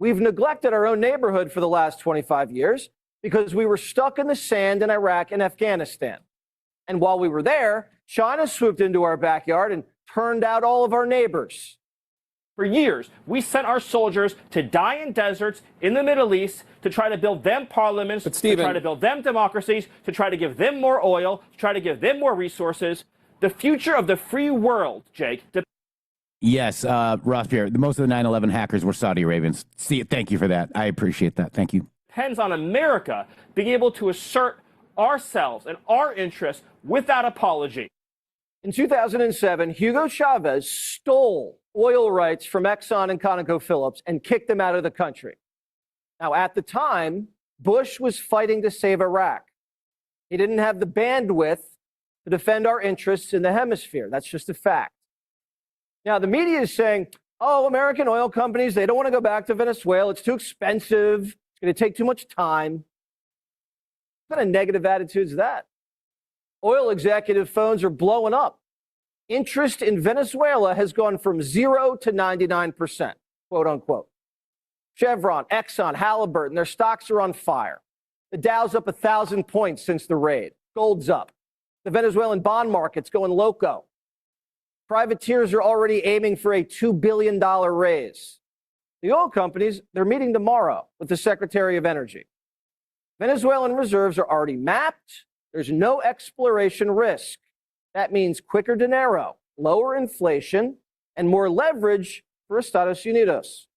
We've neglected our own neighborhood for the last 25 years because we were stuck in the sand in Iraq and Afghanistan. And while we were there, China swooped into our backyard and turned out all of our neighbors. For years, we sent our soldiers to die in deserts in the Middle East to try to build them parliaments, to try to build them democracies, to try to give them more oil, to try to give them more resources. The future of the free world, Jake. Yes, Ross Pierre, most of the 9/11 hackers were Saudi Arabians. Thank you for that. I appreciate that. Thank you. Depends on America being able to assert ourselves and our interests without apology. In 2007, Hugo Chavez stole oil rights from Exxon and ConocoPhillips and kicked them out of the country. Now, at the time, Bush was fighting to save Iraq. He didn't have the bandwidth to defend our interests in the hemisphere. That's just a fact. Now, the media is saying, oh, American oil companies, they don't want to go back to Venezuela. It's too expensive. It's going to take too much time. What kind of negative attitude is that? Oil executive phones are blowing up. interest in Venezuela has gone from 0 to 99%, quote unquote. Chevron, Exxon, Halliburton, their stocks are on fire. The Dow's up 1,000 points since the raid. Gold's up. The Venezuelan bond market's going loco. Privateers are already aiming for a $2 billion raise. The oil companies, they're meeting tomorrow with the Secretary of Energy. Venezuelan reserves are already mapped. There's no exploration risk. That means quicker dinero, lower inflation, and more leverage for Estados Unidos.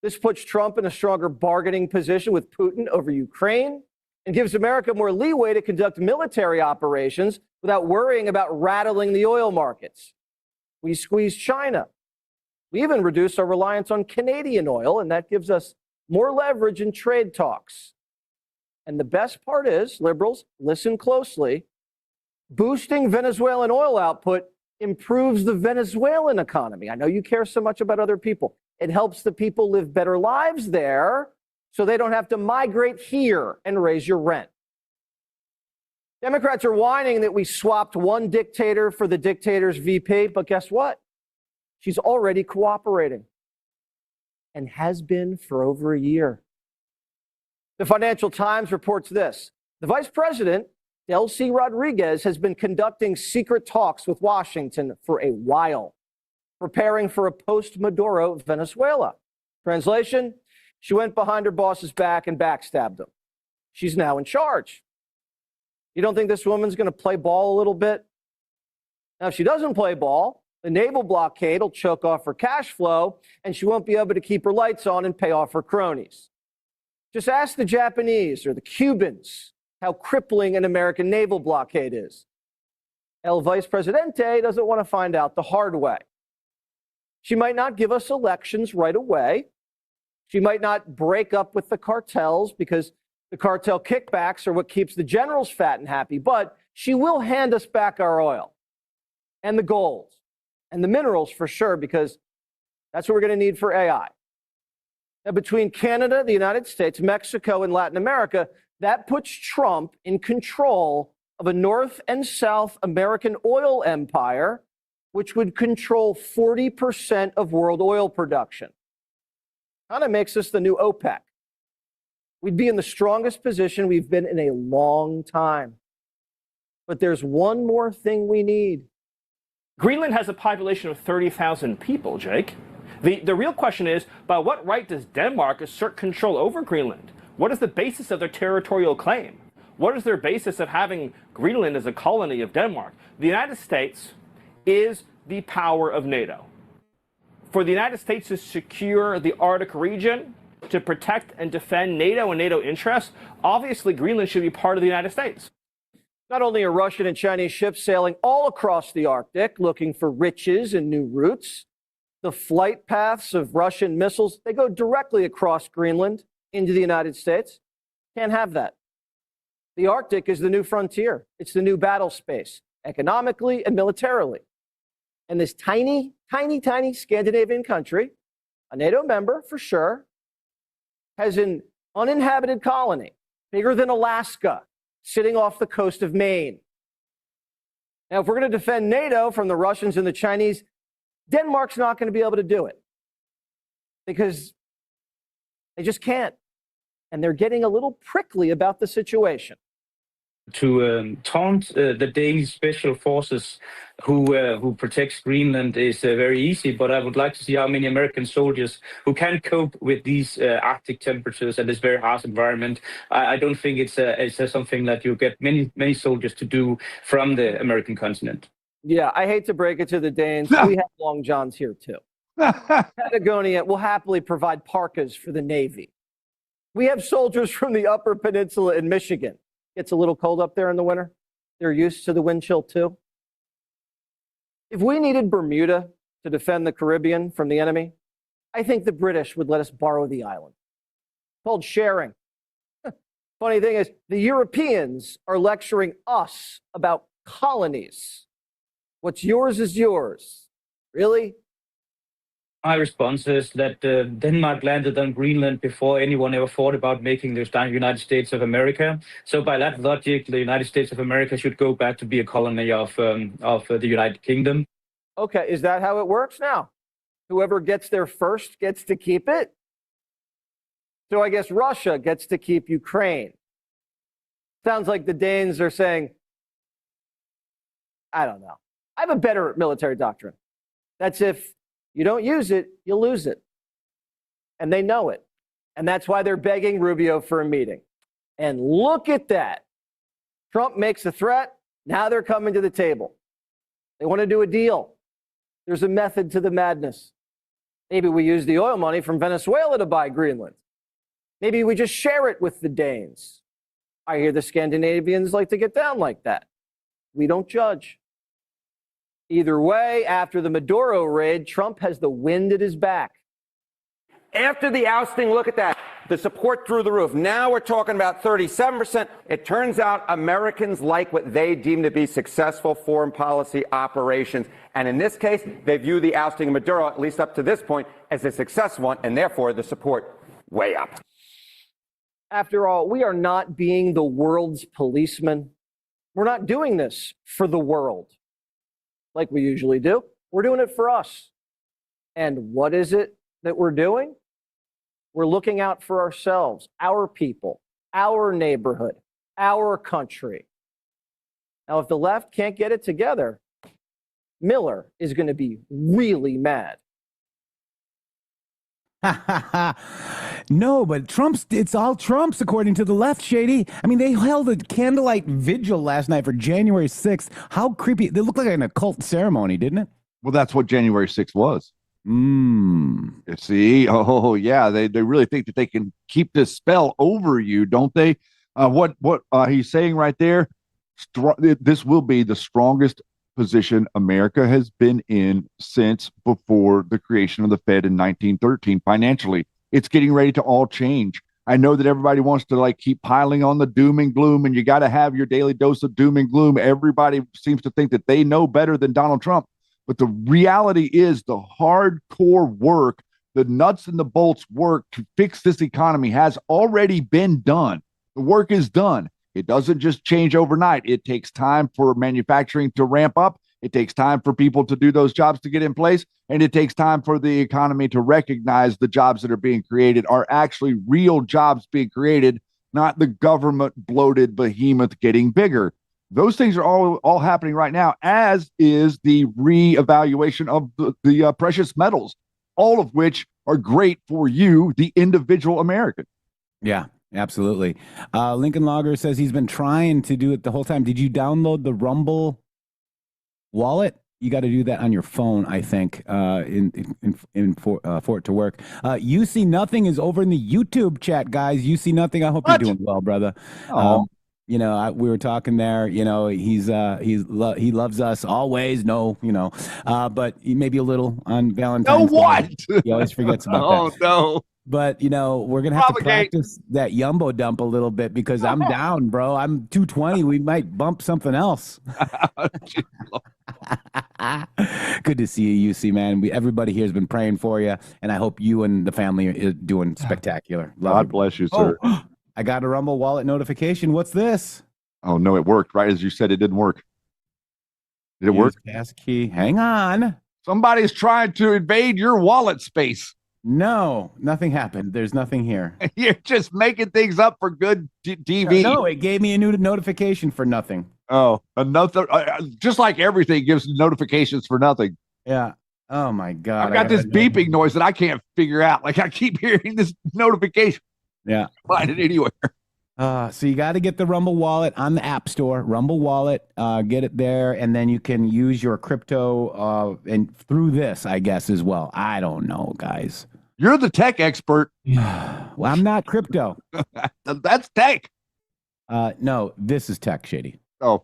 This puts Trump in a stronger bargaining position with Putin over Ukraine and gives America more leeway to conduct military operations without worrying about rattling the oil markets. We squeeze China. We even reduce our reliance on Canadian oil, and that gives us more leverage in trade talks. And the best part is, liberals, listen closely, boosting Venezuelan oil output improves the Venezuelan economy. I know you care so much about other people. It helps the people live better lives there so they don't have to migrate here and raise your rent. Democrats are whining that we swapped one dictator for the dictator's VP, but guess what? She's already cooperating and has been for over a year. The Financial Times reports this. The vice president, Delcy Rodriguez, has been conducting secret talks with Washington for a while, preparing for a post-Maduro Venezuela. Translation, she went behind her boss's back and backstabbed him. She's now in charge. You don't think this woman's going to play ball a little bit? Now, if she doesn't play ball, the naval blockade will choke off her cash flow, and she won't be able to keep her lights on and pay off her cronies. Just ask the Japanese or the Cubans how crippling an American naval blockade is. El Vice Presidente doesn't want to find out the hard way. She might not give us elections right away. She might not break up with the cartels because the cartel kickbacks are what keeps the generals fat and happy, but she will hand us back our oil and the gold and the minerals for sure, because that's what we're going to need for AI. Now, between Canada, the United States, Mexico, and Latin America, that puts Trump in control of a North and South American oil empire, which would control 40% of world oil production. Kind of makes us the new OPEC. We'd be in the strongest position we've been in a long time. But there's one more thing we need. Greenland has a population of 30,000 people, Jake. The real question is, by what right does Denmark assert control over Greenland? What is the basis of their territorial claim? What is their basis of having Greenland as a colony of Denmark? The United States is the power of NATO. For the United States to secure the Arctic region, to protect and defend NATO and NATO interests, obviously Greenland should be part of the United States. Not only are Russian and Chinese ships sailing all across the Arctic looking for riches and new routes, the flight paths of Russian missiles, they go directly across Greenland into the United States. Can't have that. The Arctic is the new frontier. It's the new battle space, economically and militarily. And this tiny, tiny, tiny Scandinavian country, a NATO member for sure, has an uninhabited colony, bigger than Alaska, sitting off the coast of Maine. Now, if we're going to defend NATO from the Russians and the Chinese, Denmark's not going to be able to do it because they just can't. And they're getting a little prickly about the situation. To taunt the Danish special forces who protects Greenland is very easy, but I would like to see how many American soldiers who can cope with these Arctic temperatures and this very harsh environment. I don't think it's something that you get many soldiers to do from the American continent. Yeah, I hate to break it to the Danes. We have long johns here too. Patagonia will happily provide parkas for the Navy. We have soldiers from the Upper Peninsula in Michigan. It's a little cold up there in the winter. They're used to the wind chill too. If we needed Bermuda to defend the Caribbean from the enemy, I think the British would let us borrow the island. It's called sharing. Funny thing is, the Europeans are lecturing us about colonies. What's yours is yours. Really? My response is that Denmark landed on Greenland before anyone ever thought about making the United States of America. So by that logic, the United States of America should go back to be a colony of the United Kingdom. Okay, is that how it works now? Whoever gets there first gets to keep it? So I guess Russia gets to keep Ukraine. Sounds like the Danes are saying, I don't know. I have a better military doctrine. That's if you don't use it, you lose it. And they know it. And that's why they're begging Rubio for a meeting. And look at that. Trump makes a threat. Now they're coming to the table. They want to do a deal. There's a method to the madness. Maybe we use the oil money from Venezuela to buy Greenland. Maybe we just share it with the Danes. I hear the Scandinavians like to get down like that. We don't judge. Either way, after the Maduro raid, Trump has the wind at his back. After the ousting, look at that. The support through the roof. Now we're talking about 37%. It turns out Americans like what they deem to be successful foreign policy operations. And in this case, they view the ousting of Maduro, at least up to this point, as a successful one, and therefore the support way up. After all, we are not being the world's policemen. We're not doing this for the world like we usually do. We're doing it for us. And what is it that we're doing? We're looking out for ourselves, our people, our neighborhood, our country. Now, if the left can't get it together, Miller is going to be really mad. No, but it's all Trump's, according to the left, Shady. I mean, they held a candlelight vigil last night for January 6th. How creepy. It looked like an occult ceremony, didn't it? Well, that's what January 6th was. You see? Oh, yeah. They really think that they can keep this spell over you, don't they? What he's saying right there, this will be the strongest position America has been in since before the creation of the Fed in 1913 financially. It's getting ready to all change. I know that everybody wants to keep piling on the doom and gloom, and you got to have your daily dose of doom and gloom. Everybody seems to think that they know better than Donald Trump. But the reality is the hardcore work, the nuts and the bolts work to fix this economy has already been done. The work is done. It doesn't just change overnight. It takes time for manufacturing to ramp up. It takes time for people to do those jobs to get in place. And it takes time for the economy to recognize the jobs that are being created are actually real jobs being created, not the government bloated behemoth getting bigger. Those things are all happening right now, as is the reevaluation of the precious metals, all of which are great for you, the individual American. Yeah, absolutely. Lincoln Logger says he's been trying to do it the whole time. Did you download the Rumble wallet? You got to do that on your phone, I think, for it to work. You See Nothing is over in the YouTube chat, guys. You See Nothing. I hope you're doing well, brother. We were talking there. He loves us always. No, but maybe a little on Valentine's Day. He always forgets about that. No. But we're gonna have to practice that Yumbo dump a little bit because I'm down, bro. I'm 220. We might bump something else. Good to see you, UC, man. Everybody here has been praying for you, and I hope you and the family are doing spectacular. God bless you, sir. Oh, I got a Rumble wallet notification. What's this? Oh no, it worked. Right as you said, it didn't work. Did it work? Passkey. Hang on. Somebody's trying to invade your wallet space. No, nothing happened. There's nothing here. You're just making things up for good TV. No, it gave me a new notification for nothing. Oh, another. Just like everything gives notifications for nothing. Yeah. Oh my God. I've got this beeping noise that I can't figure out. I keep hearing this notification. Yeah. Find it anywhere. So you got to get the Rumble wallet on the App Store. Rumble wallet, get it there, and then you can use your crypto and through this, I guess, as well. I don't know, guys. You're the tech expert. Well, I'm not crypto. That's tech. No, this is tech, Shady. Oh.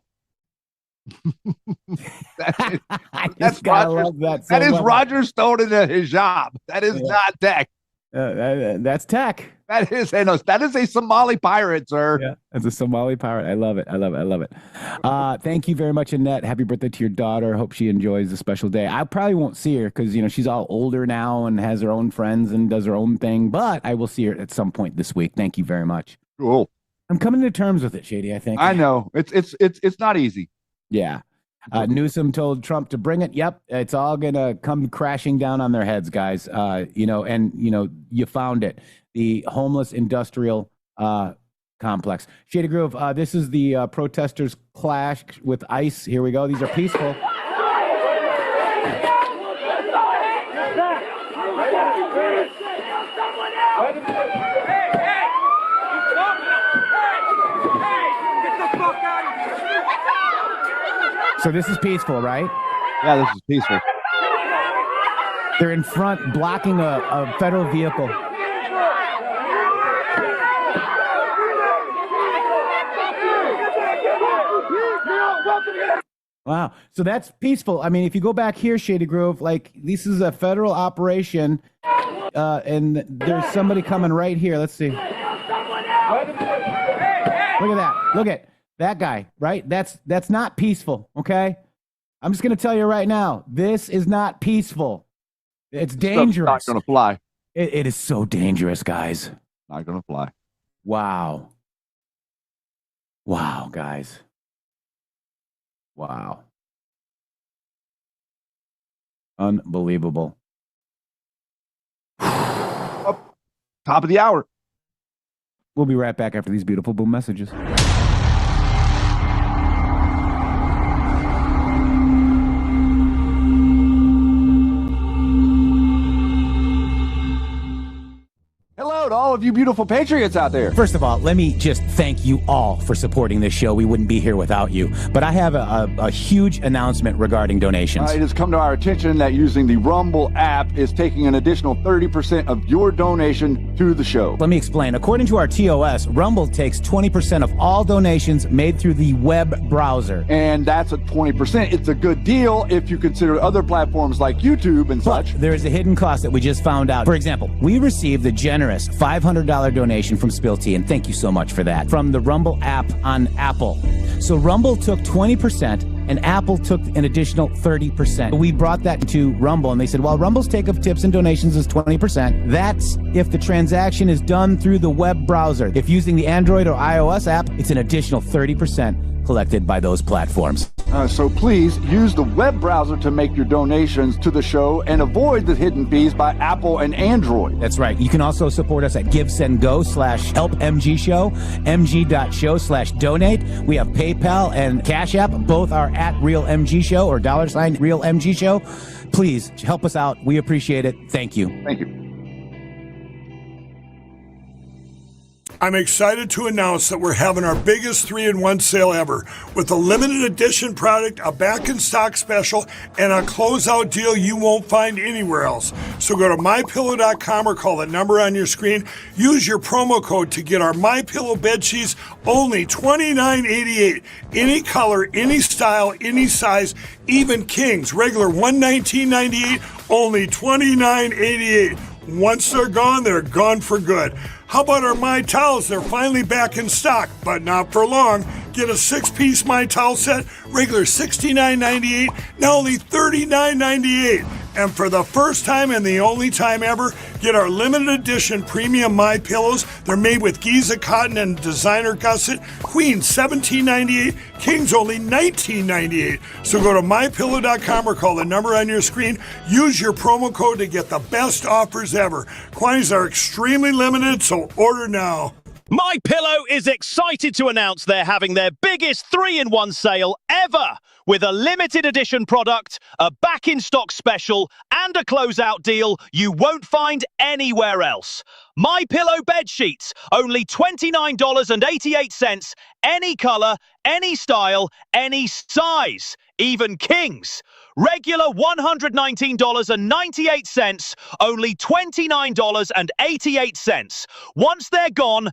That's Roger. Love that. So that is Roger Stone in his job. That is not tech. That's tech. That is a Somali pirate, sir. Yeah, it's a Somali pirate. I love it. I love it. I love it. Thank you very much, Annette. Happy birthday to your daughter. Hope she enjoys the special day. I probably won't see her because, she's all older now and has her own friends and does her own thing, but I will see her at some point this week. Thank you very much. Cool. I'm coming to terms with it, Shady, I think. I know. It's not easy. Yeah. Newsom told Trump to bring it. Yep, it's all going to come crashing down on their heads, guys. You found it. The homeless industrial complex. Shady Grove, this is the protesters' clash with ICE. Here we go. These are peaceful. So this is peaceful, right? Yeah, this is peaceful. They're in front blocking a federal vehicle. Wow. So that's peaceful. I mean, if you go back here, Shady Grove, this is a federal operation, and there's somebody coming right here. Let's see. Look at that. Look at that guy, right? That's not peaceful, okay? I'm just going to tell you right now, this is not peaceful. It's dangerous. Not going to fly. It is so dangerous, guys. Not going to fly. Wow. Wow, guys. Wow. Unbelievable. Top of the hour. We'll be right back after these beautiful boom messages. Hello to all of you beautiful patriots out there. First of all, let me just thank you all for supporting this show. We wouldn't be here without you. But I have a huge announcement regarding donations. It has come to our attention that using the Rumble app is taking an additional 30% of your donation to the show. Let me explain. According to our TOS, Rumble takes 20% of all donations made through the web browser. And that's at 20%. It's a good deal if you consider other platforms like YouTube and such. There is a hidden cost that we just found out. For example, we received the generous $500 donation from Spill Tea, and thank you so much for that, from the Rumble app on Apple. So Rumble took 20%, and Apple took an additional 30%. We brought that to Rumble, and they said, well, Rumble's take of tips and donations is 20%. That's if the transaction is done through the web browser. If using the Android or iOS app, it's an additional 30% collected by those platforms. So please use the web browser to make your donations to the show and avoid the hidden fees by Apple and Android. That's right. You can also support us at GiveSendGo/HelpMGShow, mg.show/donate. We have PayPal and Cash App. Both are at RealMGShow or $RealMGShow. Please help us out. We appreciate it. Thank you. Thank you. I'm excited to announce that we're having our biggest 3-in-1 sale ever with a limited edition product, a back in stock special, and a closeout deal you won't find anywhere else. So go to MyPillow.com or call the number on your screen. Use your promo code to get our MyPillow bed sheets, only $29.88. Any color, any style, any size, even kings. Regular $119.98, only $29.88. Once they're gone for good. How about our My Towels? They're finally back in stock, but not for long. Get a 6-piece My Towel set, regular $69.98, now only $39.98. And for the first time and the only time ever, get our limited edition premium My Pillows. They're made with Giza cotton and designer gusset. Queen $17.98, Kings only $19.98. So go to MyPillow.com or call the number on your screen. Use your promo code to get the best offers ever. Quantities are extremely limited, so order now. My Pillow is excited to announce they're having their biggest 3-in-1 sale ever, with a limited edition product, a back in stock special, and a closeout deal you won't find anywhere else. My Pillow bed sheets, only $29.88, any color, any style, any size, even kings. Regular $119.98, only $29.88. Once they're gone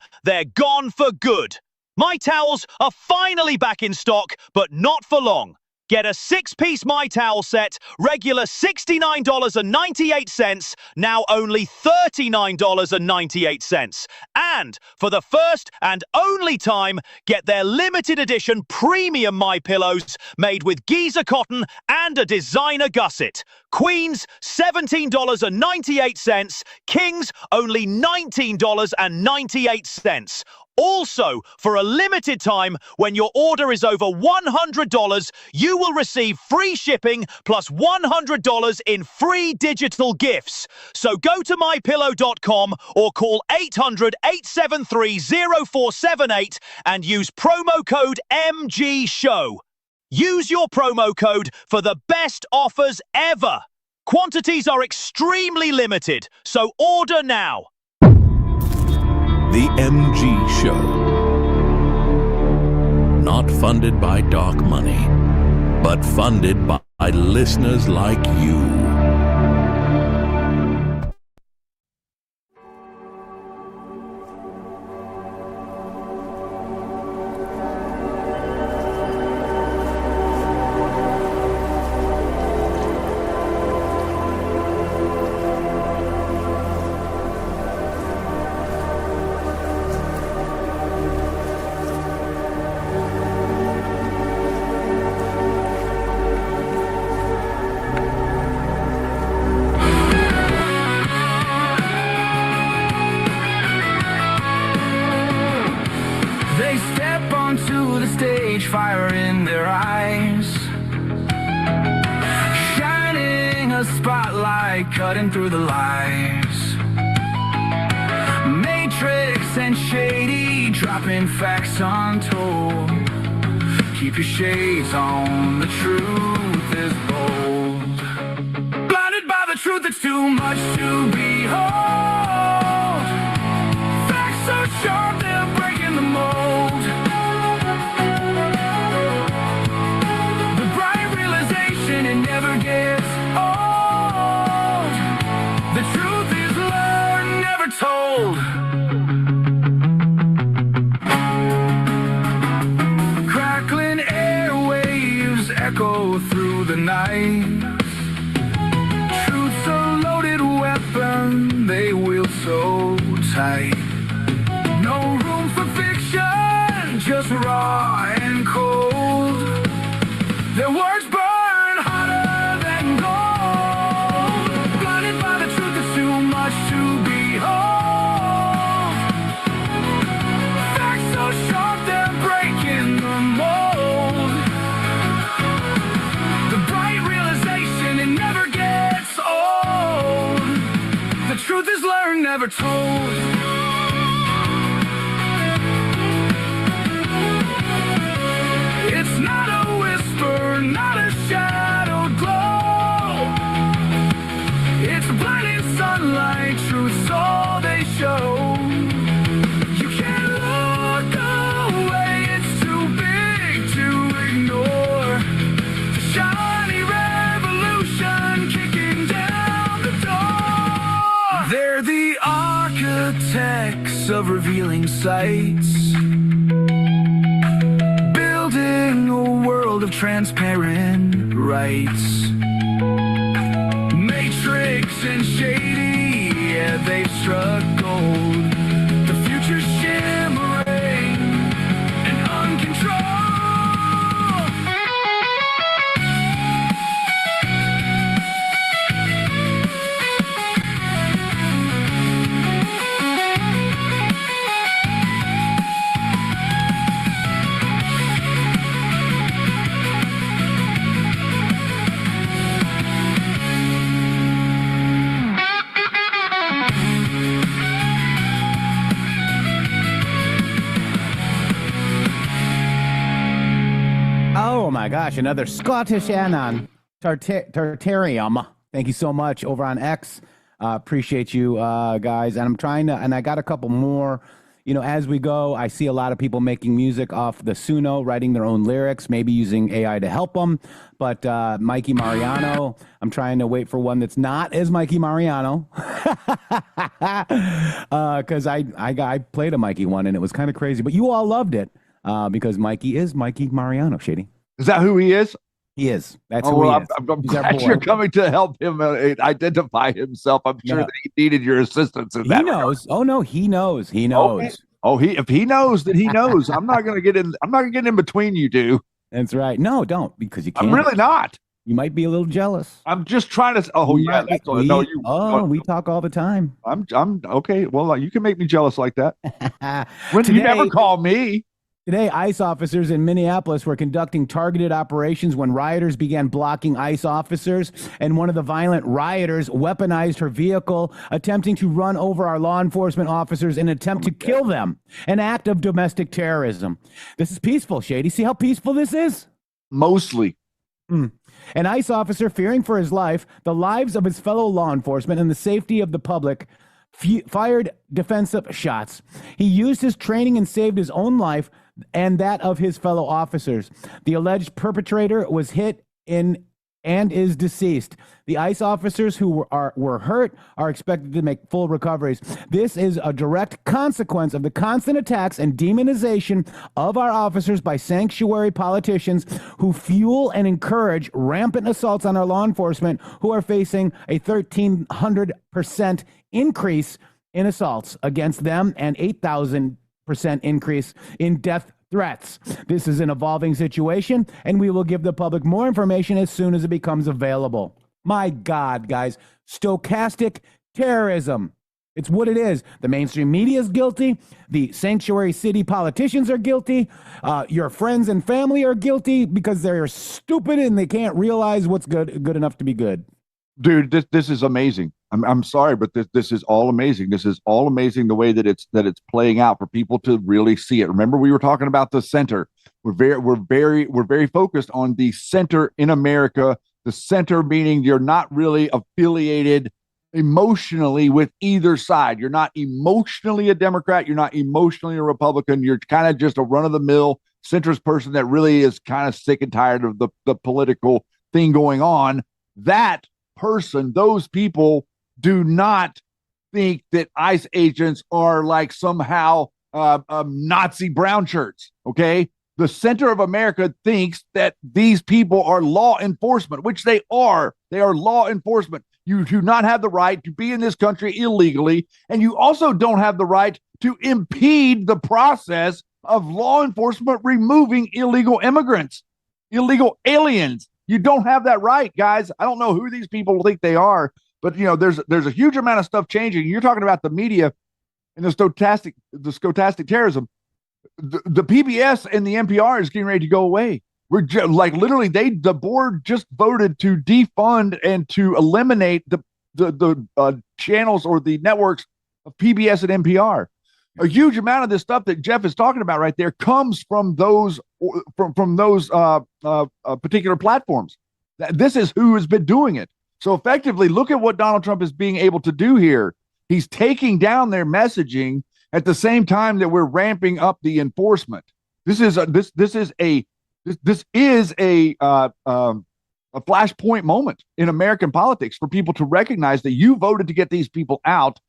for good. My towels are finally back in stock, but not for long. Get a 6-piece My Towel set, regular $69.98, now only $39.98. And for the first and only time, get their limited edition premium My Pillows made with Giza cotton and a designer gusset. Queens, $17.98. Kings, only $19.98. Also, for a limited time, when your order is over $100, you will receive free shipping plus $100 in free digital gifts. So go to mypillow.com or call 800-873-0478 and use promo code MGSHOW. Use your promo code for the best offers ever. Quantities are extremely limited, so order now. The MG Show. Not funded by dark money, but funded by listeners like you. Fire in their eyes, shining a spotlight, cutting through the lies. Matrix and shady, dropping facts untold. Keep your shades on, the truth is bold. Blinded by the truth, it's too much to behold. Facts so sharp, they're breaking the mold. It never gets old. The truth is learned, never told. Crackling airwaves echo through the night. Truth's a loaded weapon they wield so tight. No room for fiction, just raw and cold. Their words burn hotter than gold. Blinded by the truth, it's too much to behold. Facts so sharp, they're breaking the mold. The bright realization, it never gets old. The truth is learned, never told. It's not a whisper, not a shadowed glow. It's blinding sunlight, truth's all they show. You can't look away, it's too big to ignore. The shiny revolution kicking down the door. They're the architects of revealing sights, building a world of transparent rights. Matrix and shady, yeah, they've struck gold. The future's shimmering and uncontrolled. Oh my gosh, another Scottish Shannon. Tartarium. Thank you so much over on X. Appreciate you guys. And I'm trying to, and I got a couple more. You know, as we go, I see a lot of people making music off the Suno, writing their own lyrics, maybe using AI to help them. But Mikey Mariano, I'm trying to wait for one that's not as Mikey Mariano. Because I played a Mikey one and it was kind of crazy. But you all loved it because Mikey is Mikey Mariano, Shady. Is that who he is? He is. That's Oh, who well, he is. I'm He's our glad boy. you're coming to help him identify himself. I'm sure No. that he needed your assistance in He that. knows. Oh no, he knows. He Okay. knows. Oh, if he knows, then he knows. I'm not gonna get in between you two. That's right. No, don't, because you can't. I'm really not. You might be a little jealous. I'm just trying to. Oh You yeah, might that's be- all. No, you. no, we talk all the time. I'm okay. Well, you can make me jealous like that. When you never call me. Today, ICE officers in Minneapolis were conducting targeted operations when rioters began blocking ICE officers, and one of the violent rioters weaponized her vehicle, attempting to run over our law enforcement officers in an attempt to kill them, an act of domestic terrorism. This is peaceful, Shady. See how peaceful this is? Mostly. An ICE officer, fearing for his life, the lives of his fellow law enforcement, and the safety of the public, fired defensive shots. He used his training and saved his own life and that of his fellow officers. The alleged perpetrator was hit in and is deceased. The ICE officers who were hurt are expected to make full recoveries. This is a direct consequence of the constant attacks and demonization of our officers by sanctuary politicians who fuel and encourage rampant assaults on our law enforcement, who are facing a 1,300% increase in assaults against them and 8,000% increase in death threats. This is an evolving situation, and we will give the public more information as soon as it becomes available. My God, guys, stochastic terrorism. It's what it is. The mainstream media is guilty. The sanctuary city politicians are guilty. Your friends and family are guilty because they're stupid and they can't realize what's good enough to be good. Dude, this is amazing. I'm sorry, but this is all amazing. This is all amazing the way that it's playing out for people to really see it. Remember, we were talking about the center. We're very focused on the center in America. The center meaning you're not really affiliated emotionally with either side. You're not emotionally a Democrat. You're not emotionally a Republican. You're kind of just a run-of-the-mill centrist person that really is kind of sick and tired of the political thing going on. That person, those people do not think that ICE agents are like somehow Nazi brown shirts. Okay. The center of America thinks that these people are law enforcement, which they are. They are law enforcement. You do not have the right to be in this country illegally. And you also don't have the right to impede the process of law enforcement removing illegal immigrants, illegal aliens. You don't have that right, guys. I don't know who these people think they are, but there's a huge amount of stuff changing. You're talking about the media and the stochastic terrorism. The PBS and the NPR is getting ready to go away. We're literally the board just voted to defund and to eliminate the channels or the networks of PBS and NPR. A huge amount of this stuff that Jeff is talking about right there comes from those particular platforms. This is who has been doing it. So effectively, look at what Donald Trump is being able to do here. He's taking down their messaging at the same time that we're ramping up the enforcement. This is a flashpoint moment in American politics for people to recognize that you voted to get these people out,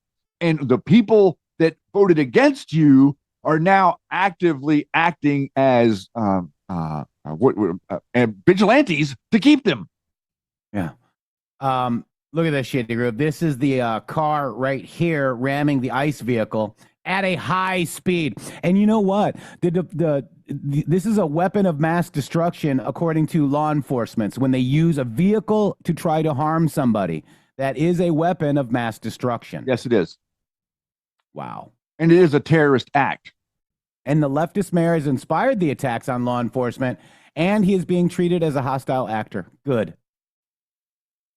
and the people that voted against you are now actively acting as vigilantes to keep them. Yeah. Look at this shit, group. This is the car right here ramming the ICE vehicle at a high speed. And you know what? This is a weapon of mass destruction, according to law enforcement. When they use a vehicle to try to harm somebody, that is a weapon of mass destruction. Yes, it is. Wow. And it is a terrorist act. And the leftist mayor has inspired the attacks on law enforcement, and he is being treated as a hostile actor. Good.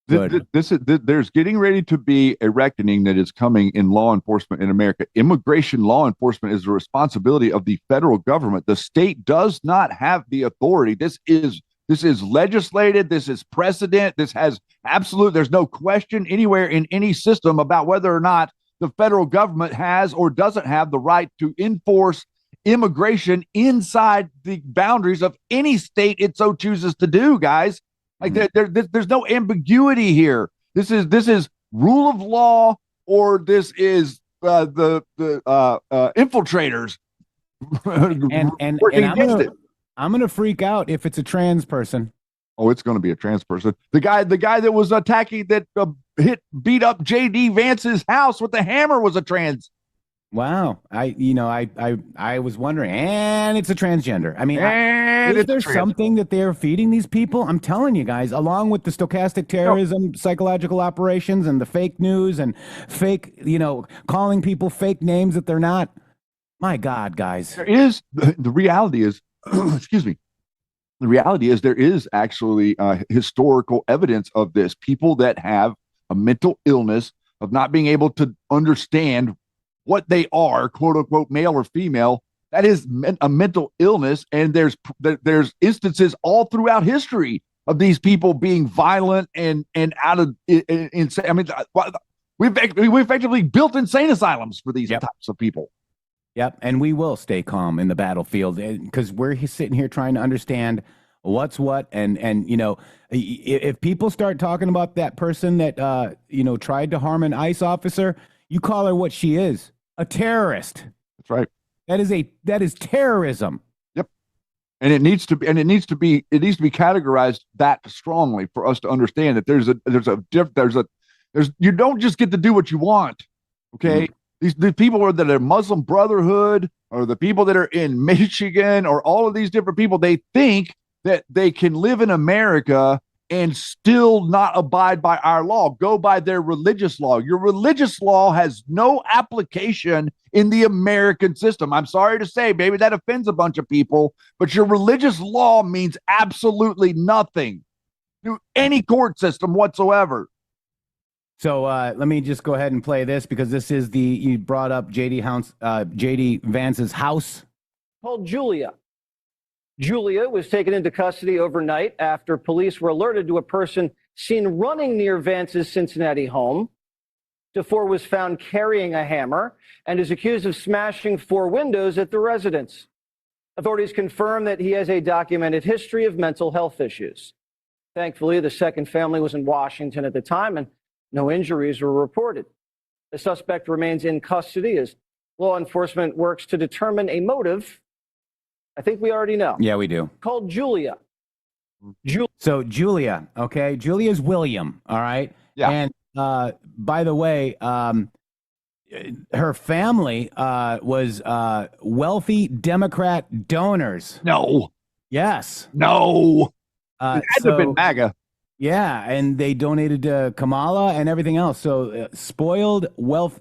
There's getting ready to be a reckoning that is coming in law enforcement in America. Immigration law enforcement is the responsibility of the federal government. The state does not have the authority. This is legislated. This is precedent. This has there's no question anywhere in any system about whether or not the federal government has or doesn't have the right to enforce immigration inside the boundaries of any state it so chooses to do, guys. Like there's no ambiguity here. This is rule of law, or this is the infiltrators. and I'm gonna freak out if it's a trans person. Oh, it's going to be a trans person. The guy that was attacking, that beat up JD Vance's house with the hammer, was a trans. Wow. I was wondering, and it's a transgender. I mean, And is there something that they're feeding these people? I'm telling you guys, along with the stochastic terrorism, psychological operations, and the fake news and fake, calling people fake names that they're not. My God, guys. There is, the reality is, excuse me. The reality is there is actually historical evidence of this. People that have a mental illness of not being able to understand what they are, quote unquote, male or female, that is a mental illness. And there's instances all throughout history of these people being violent and out of insane. I mean, we effectively built insane asylums for these types of people. Yep, and we will stay calm in the battlefield because we're sitting here trying to understand what's what, and if people start talking about that person that tried to harm an ICE officer, you call her what she is, a terrorist. That's right. That is terrorism. Yep, and it needs to be categorized that strongly for us to understand that you don't just get to do what you want. Okay. The people that are Muslim Brotherhood, or the people that are in Michigan, or all of these different people, they think that they can live in America and still not abide by our law, go by their religious law. Your religious law has no application in the American system. I'm sorry to say, maybe that offends a bunch of people, but your religious law means absolutely nothing to any court system whatsoever. So let me just go ahead and play this, because this is you brought up JD Vance's house. Called Julia. Julia was taken into custody overnight after police were alerted to a person seen running near Vance's Cincinnati home. DeFore was found carrying a hammer and is accused of smashing 4 windows at the residence. Authorities confirm that he has a documented history of mental health issues. Thankfully, the second family was in Washington at the time, and no injuries were reported. The suspect remains in custody as law enforcement works to determine a motive. I think we already know. Yeah, we do. Called Julia. So Julia, okay? Julia's William, all right? Yeah. And by the way, her family was wealthy Democrat donors. No. Yes. No. It had to have been MAGA. Yeah, and they donated to Kamala and everything else. So spoiled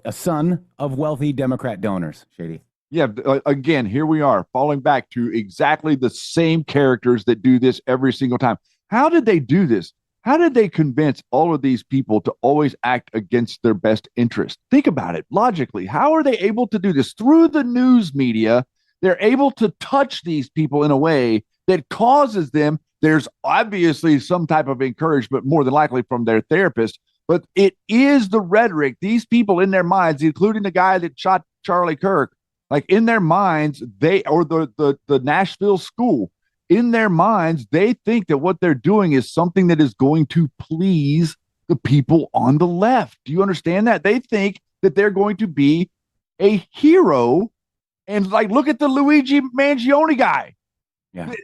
a son of wealthy Democrat donors, Shady. Yeah, again, here we are falling back to exactly the same characters that do this every single time. How did they do this? How did they convince all of these people to always act against their best interest? Think about it logically. How are they able to do this? Through the news media, they're able to touch these people in a way that causes them. There's obviously some type of encouragement, more than likely from their therapist, but it is the rhetoric. These people in their minds, including the guy that shot Charlie Kirk, like in their minds, the Nashville school, in their minds, they think that what they're doing is something that is going to please the people on the left. Do you understand that? They think that they're going to be a hero. And like, look at the Luigi Mangione guy. Yeah.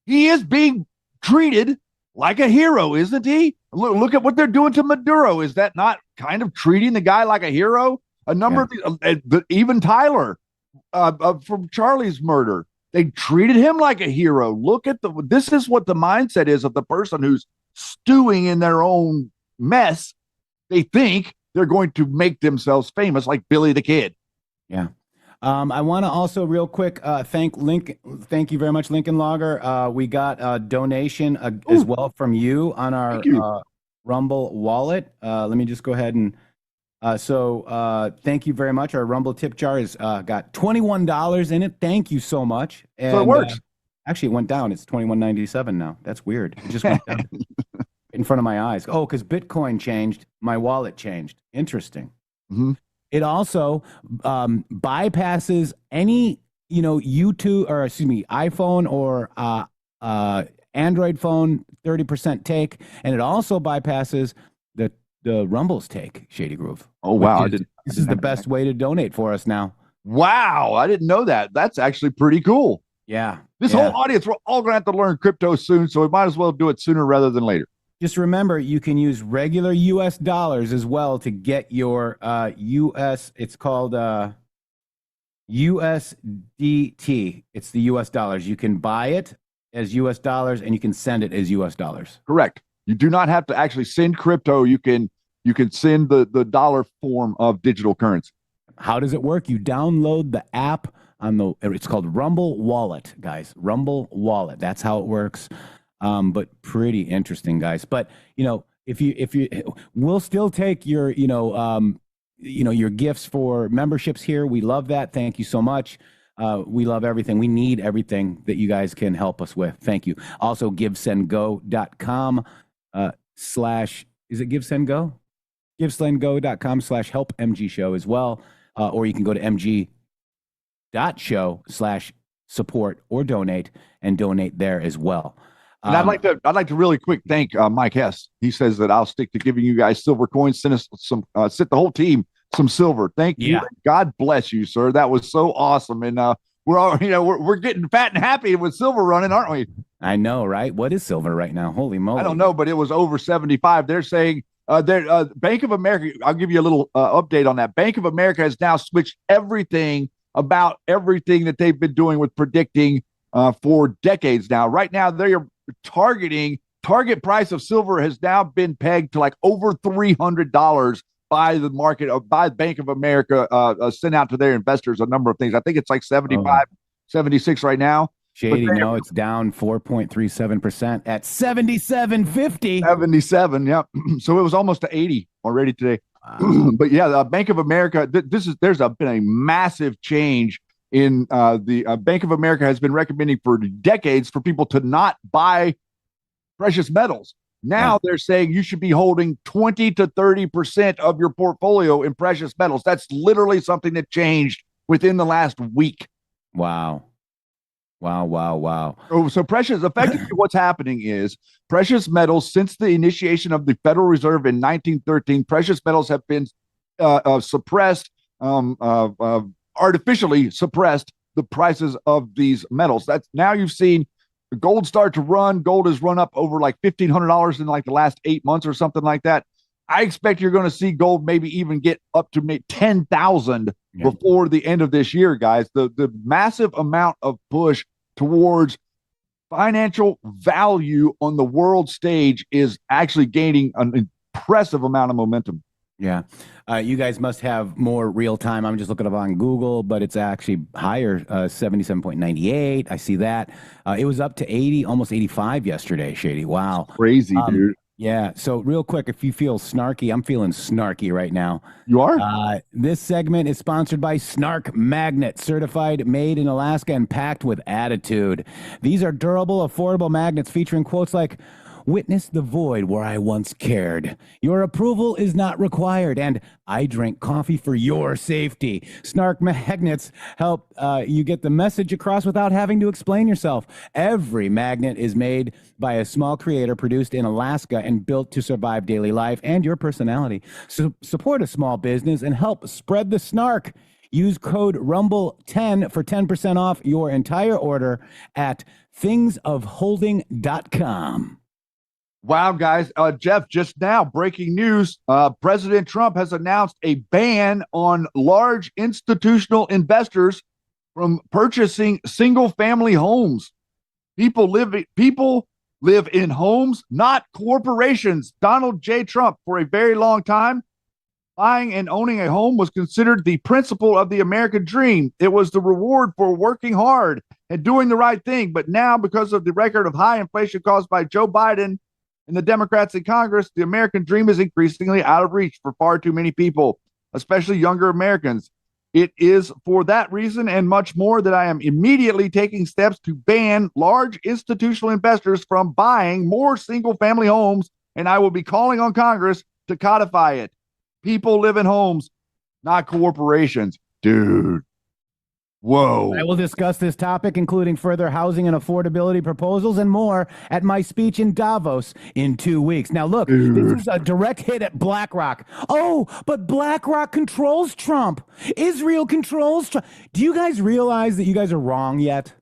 He is being treated like a hero, isn't he? Look at what they're doing to Maduro. Is that not kind of treating the guy like a hero? A number of even Tyler from Charlie's murder, they treated him like a hero. Look at this is what the mindset is of the person who's stewing in their own mess. They think they're going to make themselves famous like Billy the Kid. Yeah. I want to also real quick thank you very much, Lincoln Logger. We got a donation as well from you on our Rumble wallet. Let me just go ahead and thank you very much. Our Rumble tip jar has got $21 in it. Thank you so much. And, so it works. Actually, it went down. It's $21.97 now. That's weird. It just went down in front of my eyes. Oh, because Bitcoin changed, my wallet changed. Interesting. Mm-hmm. It also bypasses any, YouTube or iPhone or Android phone 30% take, and it also bypasses the Rumble's take, Shady Groove. Oh wow! This is the best way to donate for us now. Wow, I didn't know that. That's actually pretty cool. Yeah. This whole audience, we're all going to have to learn crypto soon, so we might as well do it sooner rather than later. Just remember, you can use regular U.S. dollars as well to get your U.S. It's called USDT. It's the U.S. dollars. You can buy it as U.S. dollars, and you can send it as U.S. dollars. Correct. You do not have to actually send crypto. You can send the dollar form of digital currency. How does it work? You download the app it's called Rumble Wallet, guys. Rumble Wallet. That's how it works. But pretty interesting, guys. But if you we'll still take your your gifts for memberships here. We love that. Thank you so much. We love everything. We need everything that you guys can help us with. Thank you. Also, givesendgo.com is it GiveSendGo? GiveSendGo.com/helpmg show as well. Or you can go to mg.show/support or donate and donate there as well. And I'd like to really quick thank Mike Hess. He says that I'll stick to giving you guys silver coins. Send us some, send the whole team some silver. Thank you. God bless you, sir. That was so awesome. And we're all, we're getting fat and happy with silver running, aren't we? I know, right? What is silver right now? Holy moly! I don't know, but it was over 75. They're saying Bank of America. I'll give you a little update on that. Bank of America has now switched everything that they've been doing with predicting for decades now. Right now, they're target price of silver has now been pegged to like over $300 by the market, by Bank of America, sent out to their investors a number of things. I think it's like 75, 76 right now. Shady, no, it's down 4.37% at 77.50. 77, yeah. So it was almost to 80 already today. But yeah, the Bank of America, there's been a massive change in the Bank of America has been recommending for decades for people to not buy precious metals. Now they're saying you should be holding 20 to 30% of your portfolio in precious metals. That's literally something that changed within the last week. Wow. So precious, effectively what's happening is precious metals, since the initiation of the Federal Reserve in 1913, precious metals have been suppressed, artificially suppressed the prices of these metals. That's now you've seen gold start to run. Gold has run up over like $1,500 in like the last 8 months or something like that. I expect you're going to see gold maybe even get up to maybe 10,000 before the end of this year, guys. The massive amount of push towards financial value on the world stage is actually gaining an impressive amount of momentum. Yeah. You guys must have more real time. I'm just looking up on Google, but it's actually higher, 77.98. I see that. It was up to 80, almost 85 yesterday, Shady. Wow. Crazy, dude. Yeah. So real quick, if you feel snarky, I'm feeling snarky right now. You are? This segment is sponsored by Snark Magnet, certified, made in Alaska, and packed with attitude. These are durable, affordable magnets featuring quotes like, "Witness the void where I once cared. Your approval is not required, and I drink coffee for your safety." Snark Magnets help you get the message across without having to explain yourself. Every magnet is made by a small creator, produced in Alaska, and built to survive daily life and your personality. So support a small business and help spread the snark. Use code RUMBLE10 for 10% off your entire order at thingsofholding.com. Wow, guys. Jeff, just now, breaking news. President Trump has announced a ban on large institutional investors from purchasing single-family homes. People live in homes, not corporations. Donald J. Trump, for a very long time, buying and owning a home was considered the principle of the American dream. It was the reward for working hard and doing the right thing. But now, because of the record of high inflation caused by Joe Biden and the Democrats in Congress, the American dream is increasingly out of reach for far too many people, especially younger Americans. It is for that reason and much more that I am immediately taking steps to ban large institutional investors from buying more single-family homes, and I will be calling on Congress to codify it. People live in homes, not corporations. Dude. Whoa. I will discuss this topic, including further housing and affordability proposals and more, at my speech in Davos in 2 weeks. Now, look, this is a direct hit at BlackRock. Oh, but BlackRock controls Trump. Israel controls Trump. Do you guys realize that you guys are wrong yet?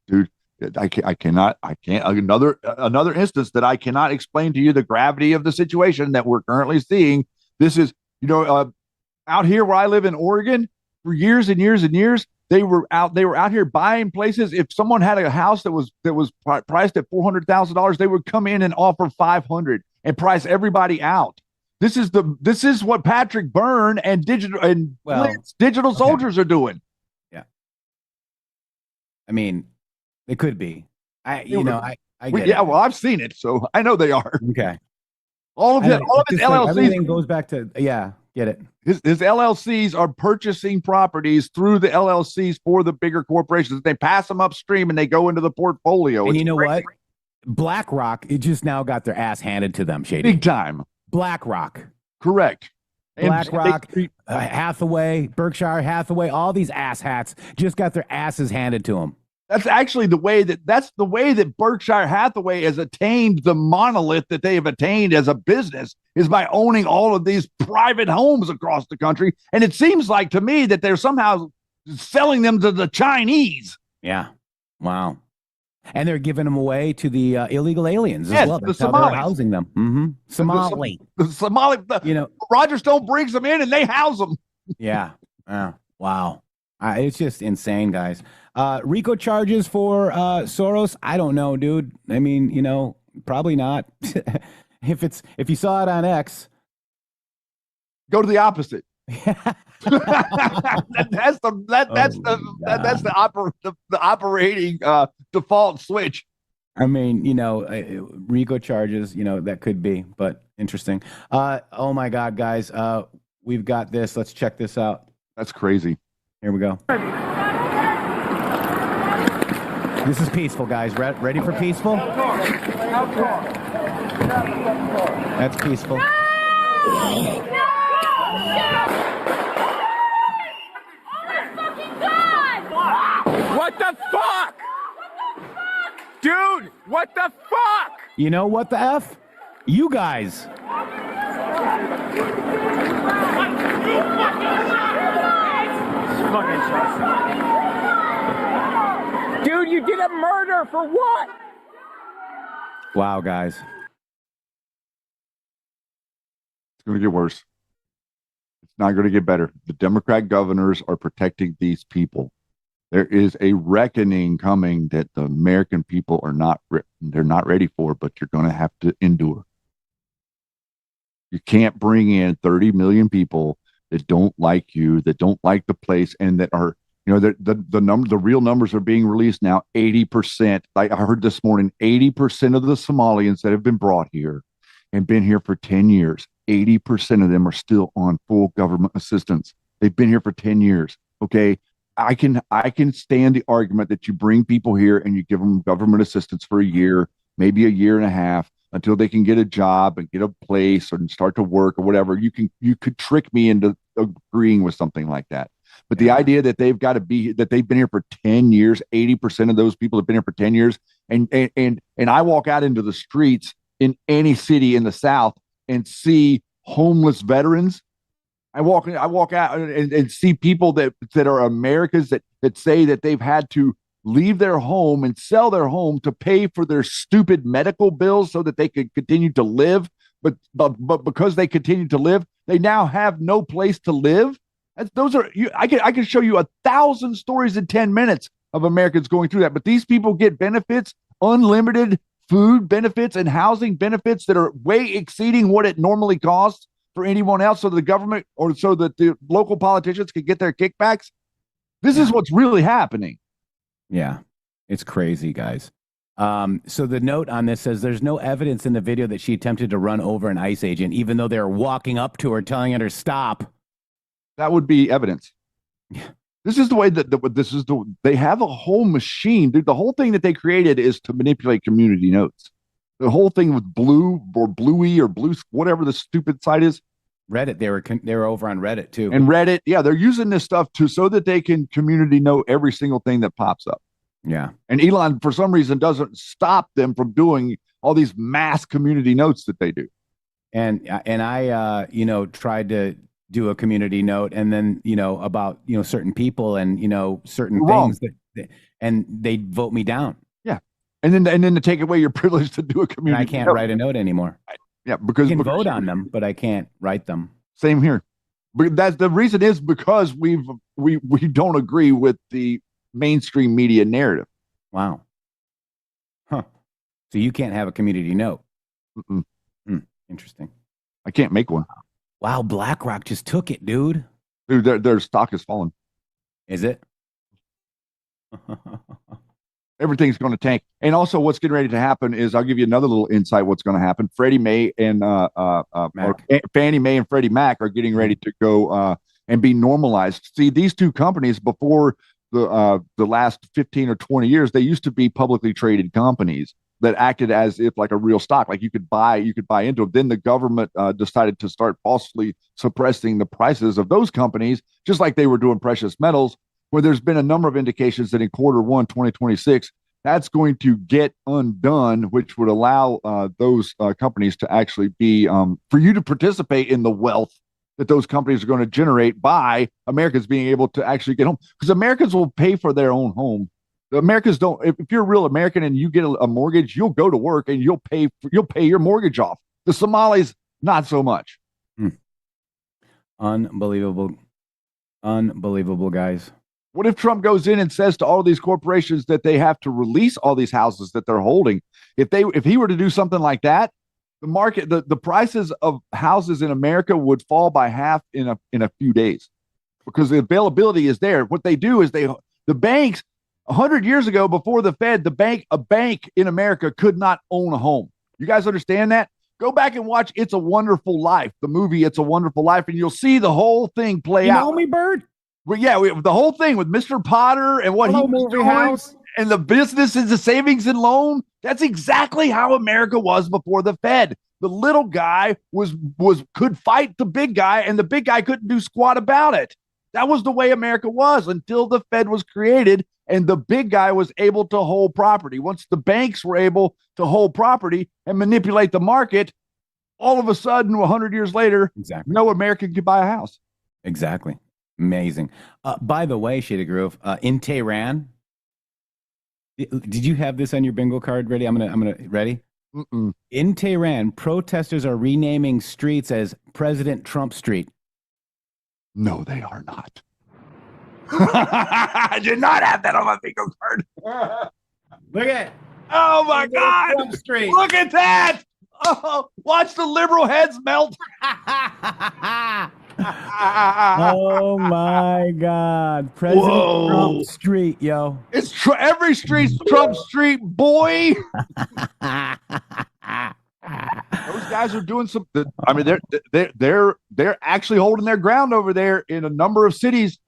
Dude, I can't. Another instance that I cannot explain to you the gravity of the situation that we're currently seeing. This is, out here where I live in Oregon, for years and years and years, they were out here buying places. If someone had a house that was priced at $400,000, they would come in and offer $500 and price everybody out. This is what Patrick Byrne and digital soldiers are doing. Yeah. I mean, it could be. I get it. Yeah, well, I've seen it, so I know they are. Okay. All of his LLCs. Everything goes back to, get it. His LLCs are purchasing properties through the LLCs for the bigger corporations. They pass them upstream and they go into the portfolio. And you know what? BlackRock, it just now got their ass handed to them, Shady. Big time. BlackRock. Correct. BlackRock, Hathaway, Berkshire Hathaway, all these asshats just got their asses handed to them. That's actually the way that Berkshire Hathaway has attained the monolith that they have attained as a business, is by owning all of these private homes across the country. And it seems like to me that they're somehow selling them to the Chinese. Yeah. Wow. And they're giving them away to the illegal aliens as well. The That's how Somalis. they're housing them. Mm-hmm. Somali. The Somali. Roger Stone brings them in and they house them. Yeah. Wow. It's just insane, guys. RICO charges for Soros? I don't know, dude. I mean, probably not. If you saw it on X, go to the opposite. that's the operating default switch. I mean, RICO charges, that could be, but interesting. Oh my God, guys, we've got this. Let's check this out. That's crazy. Here we go. This is peaceful, guys. Ready for peaceful? That's peaceful. What the fuck? Dude, what the fuck? You know what the F? You guys. Dude, you did a murder for what? Wow, guys. It's going to get worse. It's not going to get better. The Democrat governors are protecting these people. There is a reckoning coming that the American people are they're not ready for, but you're going to have to endure. You can't bring in 30 million people that don't like you, that don't like the place, and that are, the real numbers are being released now. 80%. I heard this morning, 80% of the Somalians that have been brought here and been here for 10 years, 80% of them are still on full government assistance. They've been here for 10 years. Okay. I can stand the argument that you bring people here and you give them government assistance for a year, maybe a year and a half, until they can get a job and get a place and start to work or whatever. You could trick me into agreeing with something like that. But the idea that they've been here for 10 years, 80% of those people have been here for 10 years. And I walk out into the streets in any city in the South and see homeless veterans. I walk out and see people that are Americans that say that they've had to leave their home and sell their home to pay for their stupid medical bills so that they could continue to live. But because they continue to live, they now have no place to live. I can show you 1,000 stories in 10 minutes of Americans going through that. But these people get benefits, unlimited food benefits and housing benefits that are way exceeding what it normally costs for anyone else, so the government or so that the local politicians can get their kickbacks. This is what's really happening. Yeah, it's crazy, guys. So the note on this says there's no evidence in the video that she attempted to run over an ICE agent, even though they're walking up to her, telling her to stop. That would be evidence. Yeah. This is the way they have a whole machine, dude. The whole thing that they created is to manipulate community notes. The whole thing with Blue or Bluey or Blue, whatever the stupid site is. Reddit, they were over on Reddit too. And Reddit, yeah, they're using this stuff so that they can community note every single thing that pops up. Yeah. And Elon, for some reason, doesn't stop them from doing all these mass community notes that they do. And I tried to do a community note, and then about certain people and certain things that and they vote me down. Yeah. And then to take away your privilege to do a community. And I can't write a note anymore. Yeah, because you can vote on them, but I can't write them. Same here. But that's the reason is because we don't agree with the mainstream media narrative. Wow. Huh. So you can't have a community note. Interesting. I can't make one. Wow, BlackRock just took it, dude. Dude, their stock has fallen. Is it? Everything's going to tank. And also what's getting ready to happen is, I'll give you another little insight what's going to happen. Freddie Mae and Fannie Mae and Freddie Mac are getting ready to go and be normalized. See, these two companies before the last 15 or 20 years, they used to be publicly traded companies that acted as if like a real stock, like you could buy into them. Then the government decided to start falsely suppressing the prices of those companies, just like they were doing precious metals, where there's been a number of indications that in Q1 2026, that's going to get undone, which would allow those companies to actually be, for you to participate in the wealth that those companies are going to generate by Americans being able to actually get home. Because Americans will pay for their own home. The Americans don't. If you're a real American and you get a mortgage, you'll go to work and you'll pay your mortgage off. The Somalis, not so much. Unbelievable, guys. What if Trump goes in and says to all of these corporations that they have to release all these houses that they're holding? If he were to do something like that, the market, the prices of houses in America would fall by half in a few days, because the availability is there. What they do is the banks. 100 years ago, before the Fed, a bank in America could not own a home. You guys understand that? Go back and watch It's a Wonderful Life, the movie It's a Wonderful Life, and you'll see the whole thing play out. You know me, Bird? Well, yeah, the whole thing with Mr. Potter and what he was doing, and the business and the savings and loan. That's exactly how America was before the Fed. The little guy could fight the big guy, and the big guy couldn't do squat about it. That was the way America was until the Fed was created. And the big guy was able to hold property. Once the banks were able to hold property and manipulate the market, all of a sudden, 100 years later, no American could buy a house. Exactly. Amazing. By the way, Shady Groove, in Tehran, did you have this on your bingo card ready? I'm gonna ready. In Tehran, protesters are renaming streets as President Trump Street. No, they are not. I did not have that on my bingo card. Look at it. Oh my God. Look at that. Oh, watch the liberal heads melt. Oh my God. President Trump Street, yo. It's every street's Trump Street, boy. Those guys are doing some. I mean, they're actually holding their ground over there in a number of cities.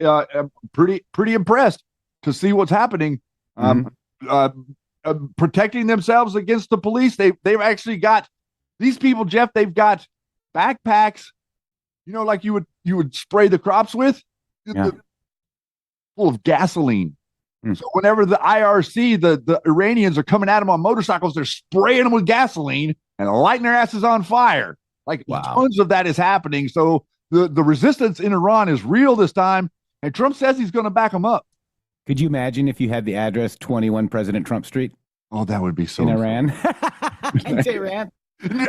Pretty impressed to see what's happening. Protecting themselves against the police. They've actually got these people, Jeff. They've got backpacks. You know, like you would spray the crops with, full of gasoline. So whenever the IRC, the Iranians are coming at them on motorcycles, they're spraying them with gasoline and lighting their asses on fire. Like tons of that is happening. So the resistance in Iran is real this time. And Trump says he's going to back them up. Could you imagine if you had the address 21 President Trump Street? Oh, that would be so in Iran. In Tehran.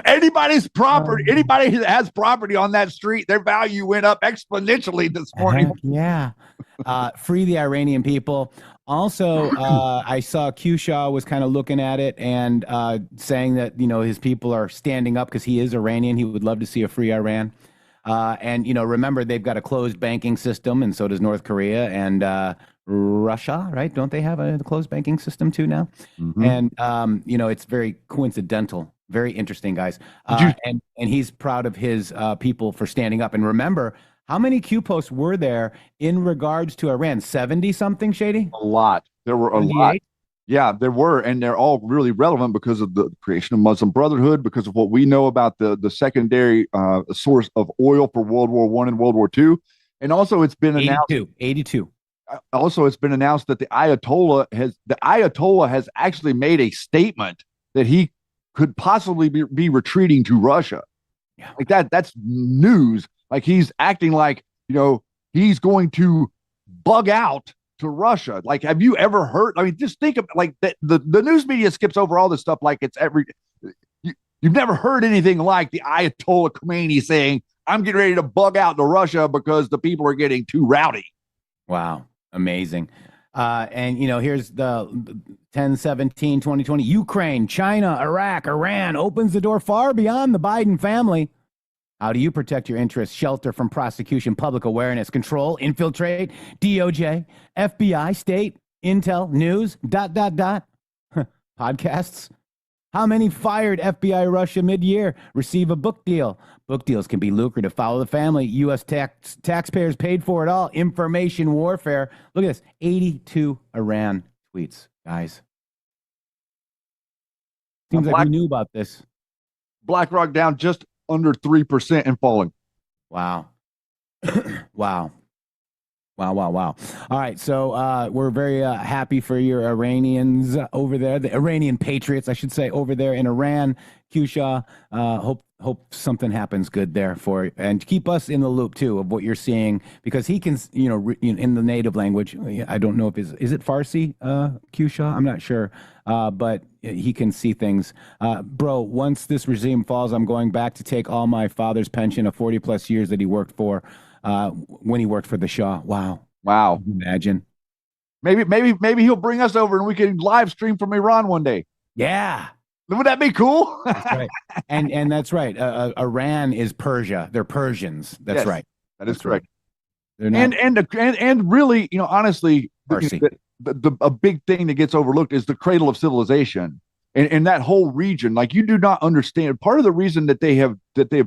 Anybody's property, anybody that has property on that street, their value went up exponentially this morning. Yeah. Free the Iranian people. Also, I saw Q-Shaw was kind of looking at it and saying that, his people are standing up because he is Iranian. He would love to see a free Iran. And, remember, they've got a closed banking system, and so does North Korea and Russia, right? Don't they have a closed banking system too now? And, it's very coincidental. Very interesting, guys. And he's proud of his people for standing up. And remember, how many Q posts were there in regards to Iran? 70-something, Shady? A lot. There were a lot. Yeah, there were. And they're all really relevant because of the creation of Muslim Brotherhood, because of what we know about the secondary source of oil for World War I and World War II. And also it's been announced. 82. Also, it's been announced that the Ayatollah has actually made a statement that he could possibly be retreating to Russia. Yeah. Like that's news. Like he's acting like, he's going to bug out to Russia. Like, have you ever heard? I mean, just think of like the news media skips over all this stuff like it's you've never heard anything like the Ayatollah Khomeini saying, I'm getting ready to bug out to Russia because the people are getting too rowdy. Wow. Amazing. And, here's the 10/17/2020. Ukraine, China, Iraq, Iran opens the door far beyond the Biden family. How do you protect your interests? Shelter from prosecution, public awareness, control, infiltrate, DOJ, FBI, state, intel, news, ... Podcasts. How many fired FBI Russia mid-year receive a book deal? Book deals can be lucrative. Follow the family. U.S. taxpayers paid for it all. Information warfare. Look at this. 82 Iran tweets, guys. Seems like we knew about this. BlackRock down just under 3% and falling. Wow. Wow. Wow. All right, so we're very happy for your Iranians over there, the Iranian Patriots, I should say, over there in Iran. Q-Shaw, hope something happens good there for you. And keep us in the loop, too, of what you're seeing, because he can, in the native language, I don't know if is it Farsi, Q-Shaw? I'm not sure, but he can see things. Bro, once this regime falls, I'm going back to take all my father's pension of 40-plus years that he worked for. When he worked for the Shah. Wow. Imagine. Maybe he'll bring us over and we can live stream from Iran one day. Yeah. Would that be cool? That's right. And that's right. Iran is Persia. They're Persians. That's right. That is correct. They're not and really, honestly, a big thing that gets overlooked is the cradle of civilization. And that whole region, like, you do not understand. Part of the reason that they have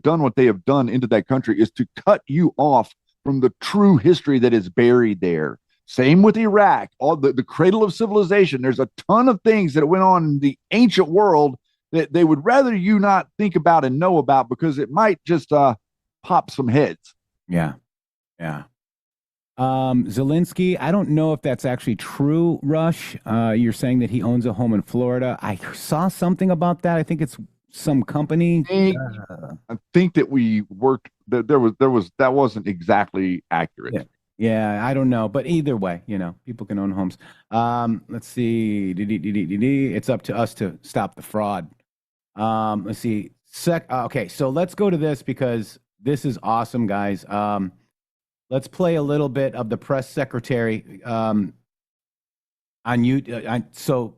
done what they have done into that country is to cut you off from the true history that is buried there. Same with Iraq, all the cradle of civilization. There's a ton of things that went on in the ancient world that they would rather you not think about and know about because it might just pop some heads. Yeah. Zelensky, I don't know if that's actually true, Rush. You're saying that he owns a home in Florida. I saw something about that. I think it's some company. I think that we worked that wasn't exactly accurate. Yeah, I don't know. But either way, people can own homes. Let's see. It's up to us to stop the fraud. Let's see. Okay, so let's go to this because this is awesome, guys. Let's play a little bit of the press secretary on you. So,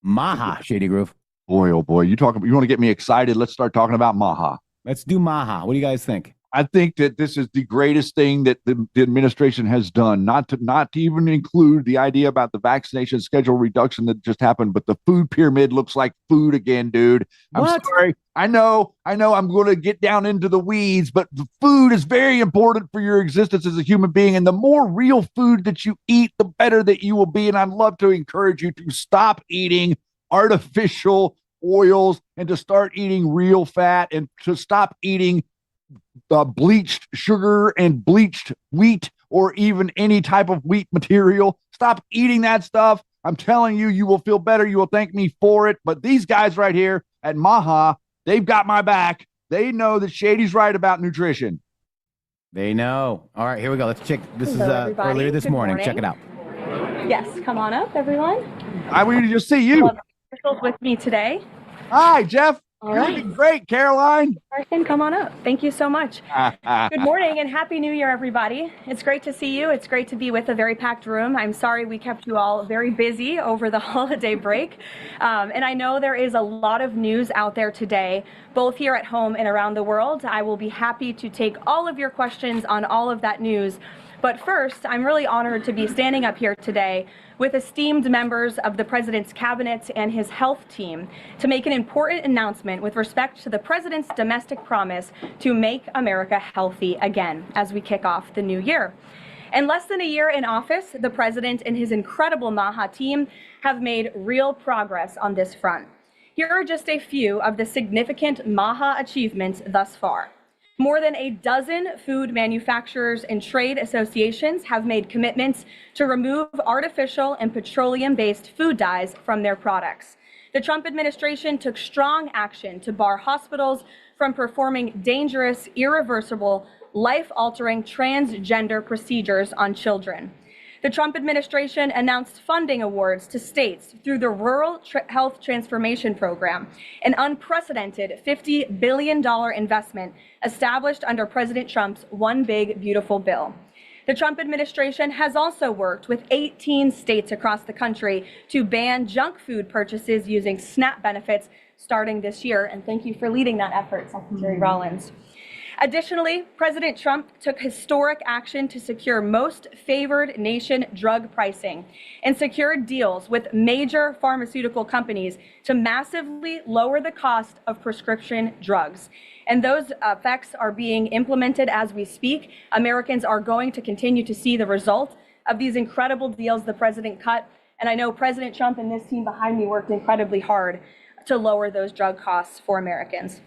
MAHA, Shady Groove. Boy, oh boy, you want to get me excited? Let's start talking about MAHA. Let's do MAHA. What do you guys think? I think that this is the greatest thing that the administration has done. Not to even include the idea about the vaccination schedule reduction that just happened, but the food pyramid looks like food again, dude. I'm sorry. I know. I'm going to get down into the weeds, but the food is very important for your existence as a human being. And the more real food that you eat, the better that you will be. And I'd love to encourage you to stop eating artificial oils and to start eating real fat and to stop eating bleached sugar and bleached wheat or even any type of wheat material. Stop eating that stuff. I'm telling you, you will feel better. You will thank me for it. But these guys right here at MAHA, they've got my back. They know that Shady's right about nutrition. They know. All right, here we go. Let's check. This is everybody. earlier this morning. Check it out. Yes, come on up, everyone. I wanted to just see you. Officials with me today. Hi, Jeff. All You're right. looking great, Caroline. Carson, come on up. Thank you so much. Good morning and Happy New Year, everybody. It's great to see you. It's great to be with a very packed room. I'm sorry we kept you all very busy over the holiday break. And I know there is a lot of news out there today, both here at home and around the world. I will be happy to take all of your questions on all of that news. But first, I'm really honored to be standing up here today with esteemed members of the President's Cabinet and his health team to make an important announcement with respect to the President's domestic promise to make America healthy again as we kick off the new year. In less than a year in office, the President and his incredible MAHA team have made real progress on this front. Here are just a few of the significant MAHA achievements thus far. More than a dozen food manufacturers and trade associations have made commitments to remove artificial and petroleum-based food dyes from their products. The Trump administration took strong action to bar hospitals from performing dangerous, irreversible, life-altering transgender procedures on children. The Trump administration announced funding awards to states through the Rural Health Transformation Program, an unprecedented $50 billion investment established under President Trump's One Big Beautiful Bill. The Trump administration has also worked with 18 states across the country to ban junk food purchases using SNAP benefits starting this year. And thank you for leading that effort, Secretary Rollins. Additionally, President Trump took historic action to secure most favored nation drug pricing and secured deals with major pharmaceutical companies to massively lower the cost of prescription drugs. And those effects are being implemented as we speak. Americans are going to continue to see the result of these incredible deals the president cut. And I know President Trump and this team behind me worked incredibly hard to lower those drug costs for Americans.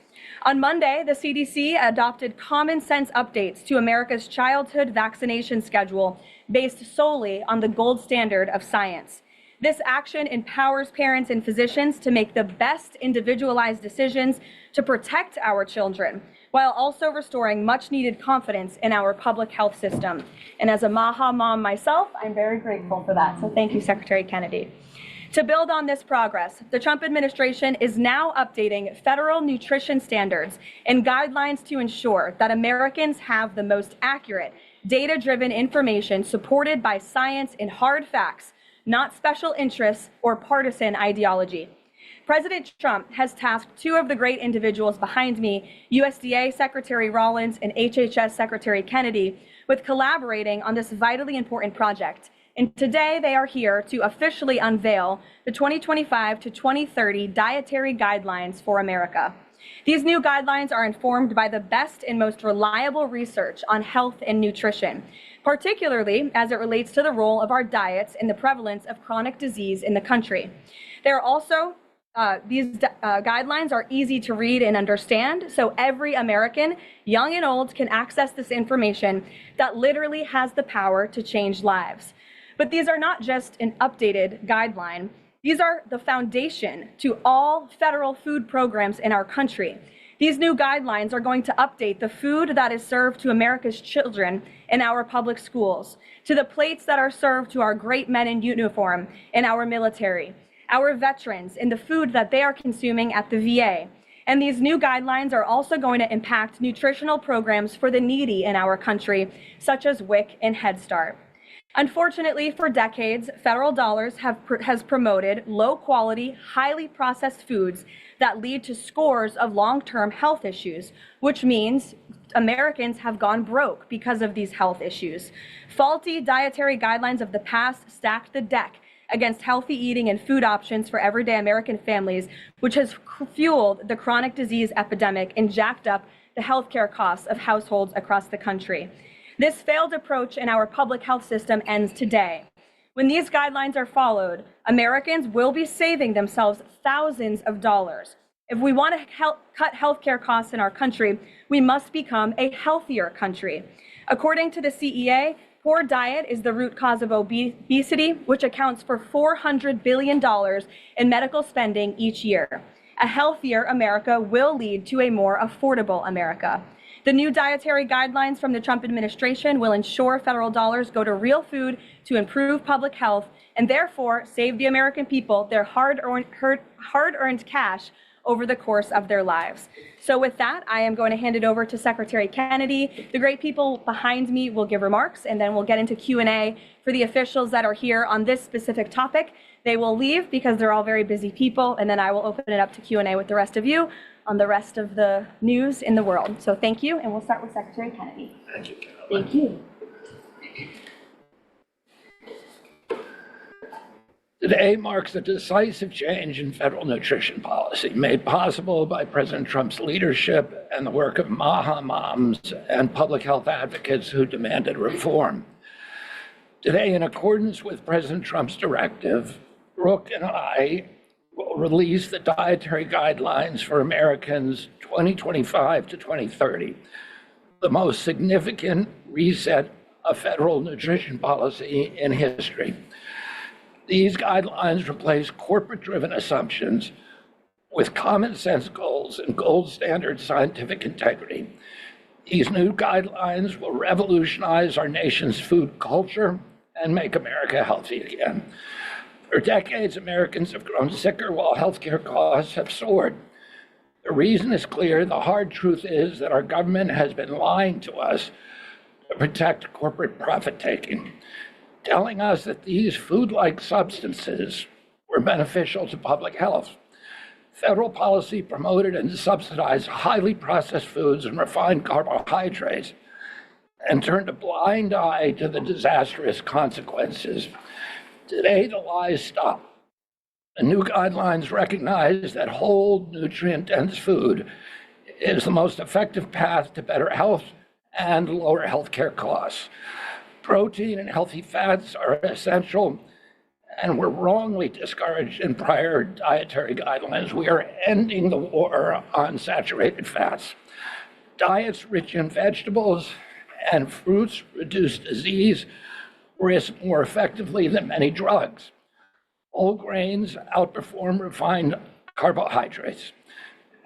On Monday, the CDC adopted common sense updates to America's childhood vaccination schedule based solely on the gold standard of science. This action empowers parents and physicians to make the best individualized decisions to protect our children, while also restoring much needed confidence in our public health system. And as a MAHA mom myself, I'm very grateful for that. So thank you, Secretary Kennedy. To build on this progress, the Trump administration is now updating federal nutrition standards and guidelines to ensure that Americans have the most accurate, data-driven information supported by science and hard facts, not special interests or partisan ideology. President Trump has tasked two of the great individuals behind me, USDA Secretary Rollins and HHS Secretary Kennedy, with collaborating on this vitally important project. And today they are here to officially unveil the 2025 to 2030 dietary guidelines for America. These new guidelines are informed by the best and most reliable research on health and nutrition, particularly as it relates to the role of our diets in the prevalence of chronic disease in the country. They're also These guidelines are easy to read and understand, so every American, young and old, can access this information that literally has the power to change lives. But these are not just an updated guideline. These are the foundation to all federal food programs in our country. These new guidelines are going to update the food that is served to America's children in our public schools, to the plates that are served to our great men in uniform in our military, our veterans, and the food that they are consuming at the VA. And these new guidelines are also going to impact nutritional programs for the needy in our country, such as WIC and Head Start. Unfortunately, for decades, federal dollars has promoted low-quality, highly processed foods that lead to scores of long-term health issues, which means Americans have gone broke because of these health issues. Faulty dietary guidelines of the past stacked the deck against healthy eating and food options for everyday American families, which has fueled the chronic disease epidemic and jacked up the healthcare costs of households across the country. This failed approach in our public health system ends today. When these guidelines are followed, Americans will be saving themselves thousands of dollars. If we want to cut healthcare costs in our country, we must become a healthier country. According to the CEA, poor diet is the root cause of obesity, which accounts for $400 billion in medical spending each year. A healthier America will lead to a more affordable America. The new dietary guidelines from the Trump administration will ensure federal dollars go to real food to improve public health and therefore save the American people their hard-earned cash over the course of their lives. So with that, I am going to hand it over to Secretary Kennedy. The great people behind me will give remarks, and then we'll get into Q&A for the officials that are here on this specific topic. They will leave because they're all very busy people, and then I will open it up to Q&A with the rest of you on the rest of the news in the world. So thank you, and we'll start with Secretary Kennedy. Thank you, Carolyn. Thank you. Today marks a decisive change in federal nutrition policy made possible by President Trump's leadership and the work of MAHA moms and public health advocates who demanded reform. Today, in accordance with President Trump's directive, Brooke and I will release the dietary guidelines for Americans 2025 to 2030, the most significant reset of federal nutrition policy in history. These guidelines replace corporate-driven assumptions with common sense goals and gold standard scientific integrity. These new guidelines will revolutionize our nation's food culture and make America healthy again. For decades, Americans have grown sicker while healthcare costs have soared. The reason is clear. The hard truth is that our government has been lying to us to protect corporate profit-taking, telling us that these food-like substances were beneficial to public health. Federal policy promoted and subsidized highly processed foods and refined carbohydrates and turned a blind eye to the disastrous consequences. Today, the lies stop. The new guidelines recognize that whole, nutrient-dense food is the most effective path to better health and lower healthcare costs. Protein and healthy fats are essential and were wrongly discouraged in prior dietary guidelines. We are ending the war on saturated fats. Diets rich in vegetables and fruits reduce disease risk more effectively than many drugs. Whole grains outperform refined carbohydrates.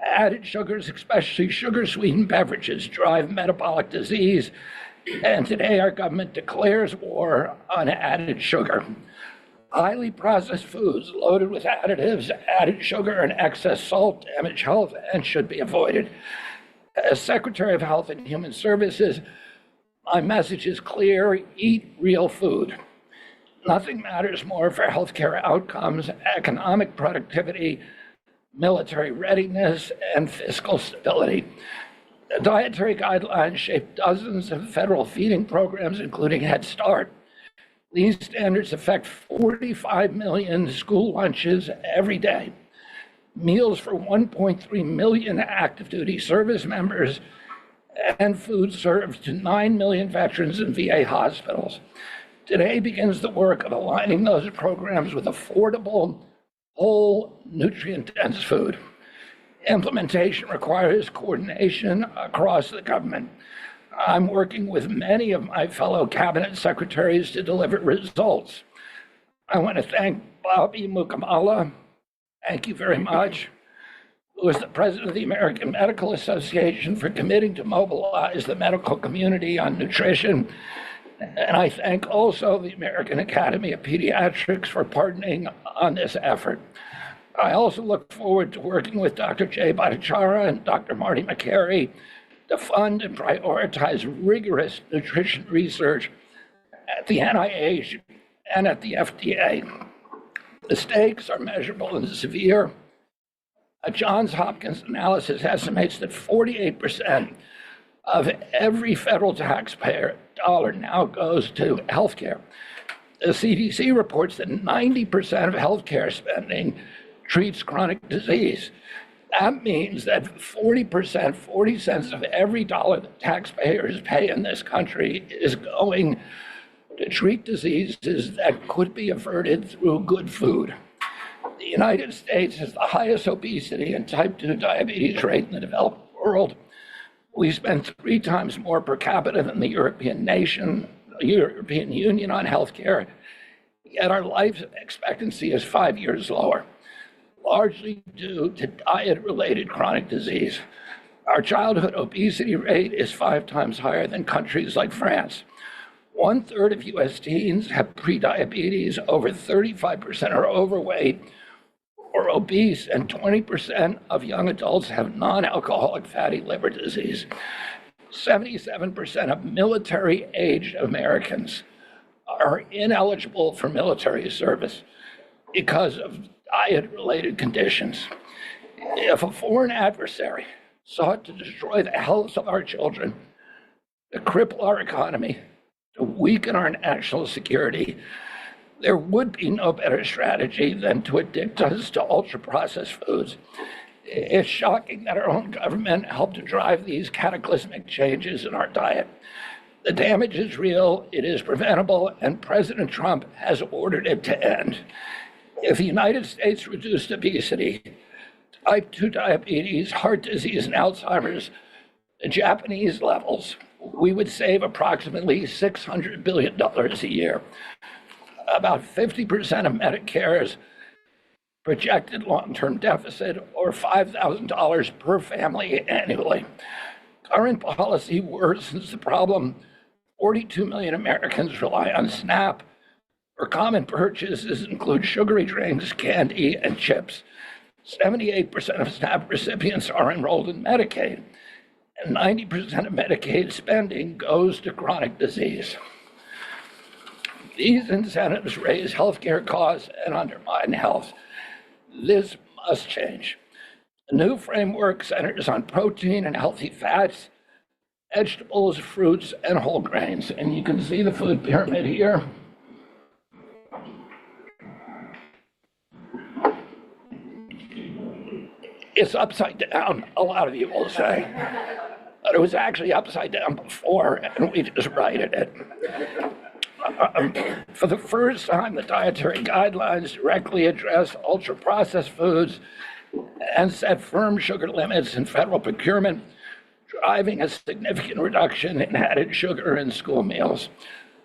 Added sugars, especially sugar-sweetened beverages, drive metabolic disease, and today our government declares war on added sugar. Highly processed foods loaded with additives, added sugar, and excess salt damage health and should be avoided. As Secretary of Health and Human Services, my message is clear: eat real food. Nothing matters more for healthcare outcomes, economic productivity, military readiness, and fiscal stability. The dietary guidelines shape dozens of federal feeding programs, including Head Start. These standards affect 45 million school lunches every day, meals for 1.3 million active duty service members, and food served to 9 million veterans in VA hospitals. Today begins the work of aligning those programs with affordable, whole, nutrient-dense food. Implementation requires coordination across the government. I'm working with many of my fellow cabinet secretaries to deliver results. I want to thank Bobby Mukamala, thank you very much, who is the president of the American Medical Association, for committing to mobilize the medical community on nutrition. And I thank also the American Academy of Pediatrics for partnering on this effort. I also look forward to working with Dr. Jay Bhattacharya and Dr. Marty McCary to fund and prioritize rigorous nutrition research at the NIH and at the FDA. The stakes are measurable and severe. A Johns Hopkins analysis estimates that 48% of every federal taxpayer dollar now goes to healthcare. The CDC reports that 90% of healthcare spending treats chronic disease. That means that 40%, 40 cents of every dollar that taxpayers pay in this country is going to treat diseases that could be averted through good food. The United States has the highest obesity and type 2 diabetes rate in the developed world. We spend 3 times more per capita than the European Union on healthcare, yet our life expectancy is 5 years lower, largely due to diet-related chronic disease. Our childhood obesity rate is 5 times higher than countries like France. 1/3 of US teens have prediabetes, over 35% are overweight or obese, and 20% of young adults have non-alcoholic fatty liver disease. 77% of military-aged Americans are ineligible for military service because of diet-related conditions. If a foreign adversary sought to destroy the health of our children, to cripple our economy, to weaken our national security, there would be no better strategy than to addict us to ultra-processed foods. It's shocking that our own government helped to drive these cataclysmic changes in our diet. The damage is real, it is preventable, and President Trump has ordered it to end. If the United States reduced obesity, type 2 diabetes, heart disease, and Alzheimer's to Japanese levels, we would save approximately $600 billion a year. About 50% of Medicare's projected long-term deficit, or $5,000 per family annually. Current policy worsens the problem. 42 million Americans rely on SNAP. For common purchases include sugary drinks, candy, and chips. 78% of SNAP recipients are enrolled in Medicaid, and 90% of Medicaid spending goes to chronic disease. These incentives raise healthcare costs and undermine health. This must change. The new framework centers on protein and healthy fats, vegetables, fruits, and whole grains. And you can see the food pyramid here. It's upside down, a lot of you will say. But it was actually upside down before, and we just righted it. For the first time, the dietary guidelines directly address ultra-processed foods and set firm sugar limits in federal procurement, driving a significant reduction in added sugar in school meals.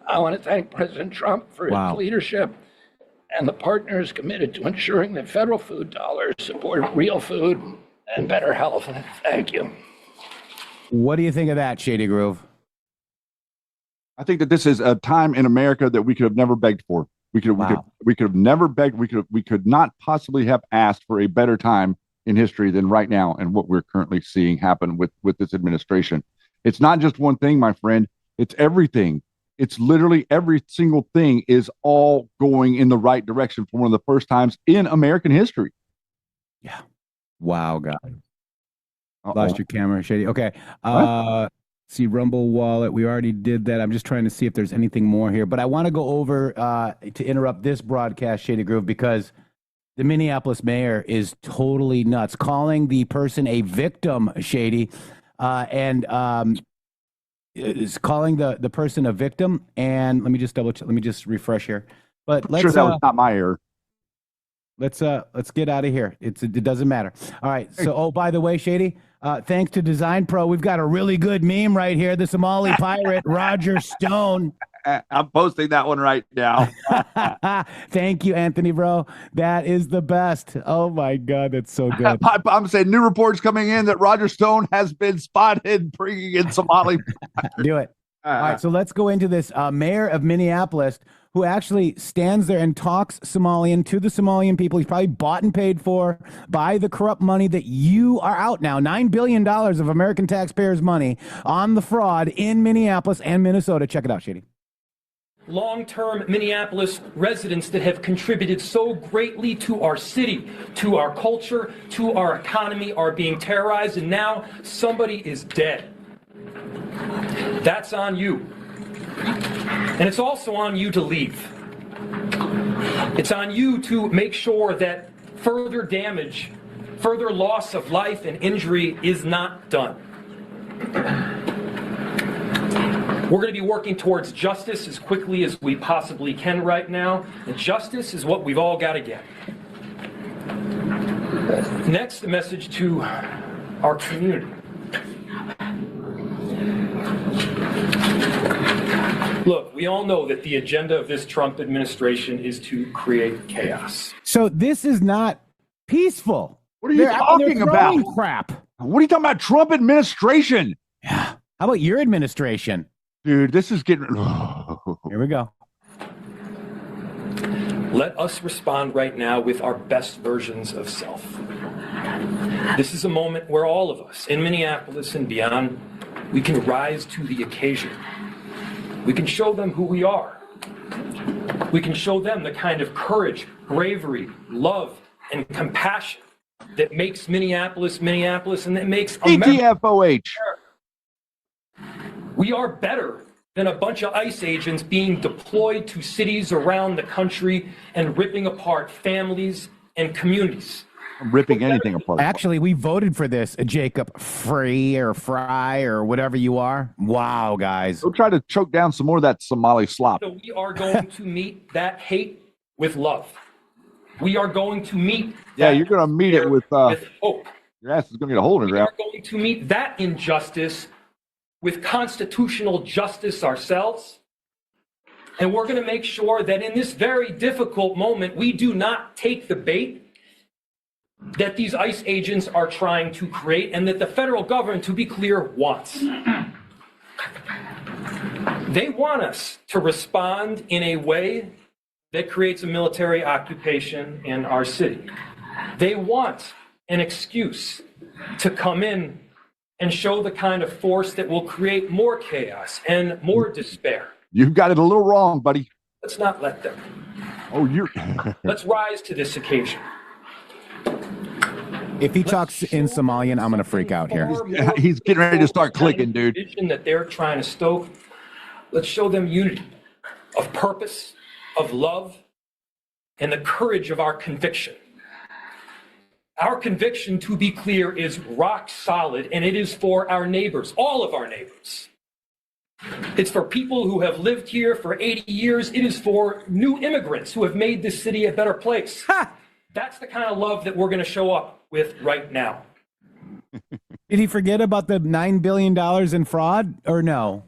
I want to thank President Trump for his leadership and the partners committed to ensuring that federal food dollars support real food and better health. Thank you. What do you think of that, Shady Groove? I think that this is a time in America that we could have never begged for. We could have never begged. We could not possibly have asked for a better time in history than right now and what we're currently seeing happen with this administration. It's not just one thing, my friend. It's everything. It's literally every single thing is all going in the right direction for one of the first times in American history. Yeah. Wow, God. Lost your camera, Shady. Okay. See, Rumble Wallet. We already did that. I'm just trying to see if there's anything more here. But I want to go over to interrupt this broadcast, Shady Groove, because the Minneapolis mayor is totally nuts, calling the person a victim, Shady, and is calling the person a victim. And let me just double check. Let me just refresh here. But let's, sure that was not my error. Let's get out of here. It doesn't matter. All right. So, oh, by the way, Shady, thanks to Design Pro, we've got a really good meme right here. The Somali pirate, Roger Stone. I'm posting that one right now. Thank you, Anthony, bro. That is the best. Oh, my God. That's so good. I'm saying new reports coming in that Roger Stone has been spotted bringing in Somali. Do it. All right. So let's go into this mayor of Minneapolis who actually stands there and talks Somalian to the Somalian people. He's probably bought and paid for by the corrupt money that you are out now. $9 billion of American taxpayers' money on the fraud in Minneapolis and Minnesota. Check it out, Shady. Long-term Minneapolis residents that have contributed so greatly to our city, to our culture, to our economy are being terrorized, and now somebody is dead. That's on you. And it's also on you to leave. It's on you to make sure that further damage, further loss of life and injury is not done. We're going to be working towards justice as quickly as we possibly can right now. And justice is what we've all got to get. Next, the message to our community. Look, we all know that the agenda of this Trump administration is to create chaos. So this is not peaceful. What are you talking about? Crap. What are you talking about? Trump administration. Yeah. How about your administration? Dude, this is getting... Here we go. Let us respond right now with our best versions of self. This is a moment where all of us in Minneapolis and beyond, we can rise to the occasion. We can show them who we are. We can show them the kind of courage, bravery, love, and compassion that makes Minneapolis, Minneapolis, and that makes America. ETFOH. We are better than a bunch of ICE agents being deployed to cities around the country and ripping apart families and communities. I'm ripping anything apart. Actually, we voted for this, Jacob Free or Fry or whatever you are. Wow, guys. Go try to choke down some more of that Somali slop. So we are going to meet that hate with love. We are going to meet you're going to meet it with hope. Your ass is going to get a hole in the ground. We are going to meet that injustice with constitutional justice ourselves. And we're going to make sure that in this very difficult moment, we do not take the bait that these ICE agents are trying to create and that the federal government, to be clear, wants. They want us to respond in a way that creates a military occupation in our city. They want an excuse to come in and show the kind of force that will create more chaos and more despair. You've got it a little wrong, buddy. Let's not let them. Oh, you're. Let's rise to this occasion. If he talks in Somalian, I'm going to freak out here. He's getting ready to start clicking, dude. Vision that they're trying to stoke. Let's show them unity of purpose, of love, and the courage of our conviction. Our conviction, to be clear, is rock solid, and it is for our neighbors, all of our neighbors. It's for people who have lived here for 80 years. It is for new immigrants who have made this city a better place. That's the kind of love that we're going to show up with right now. Did he forget about the $9 billion in fraud, or no?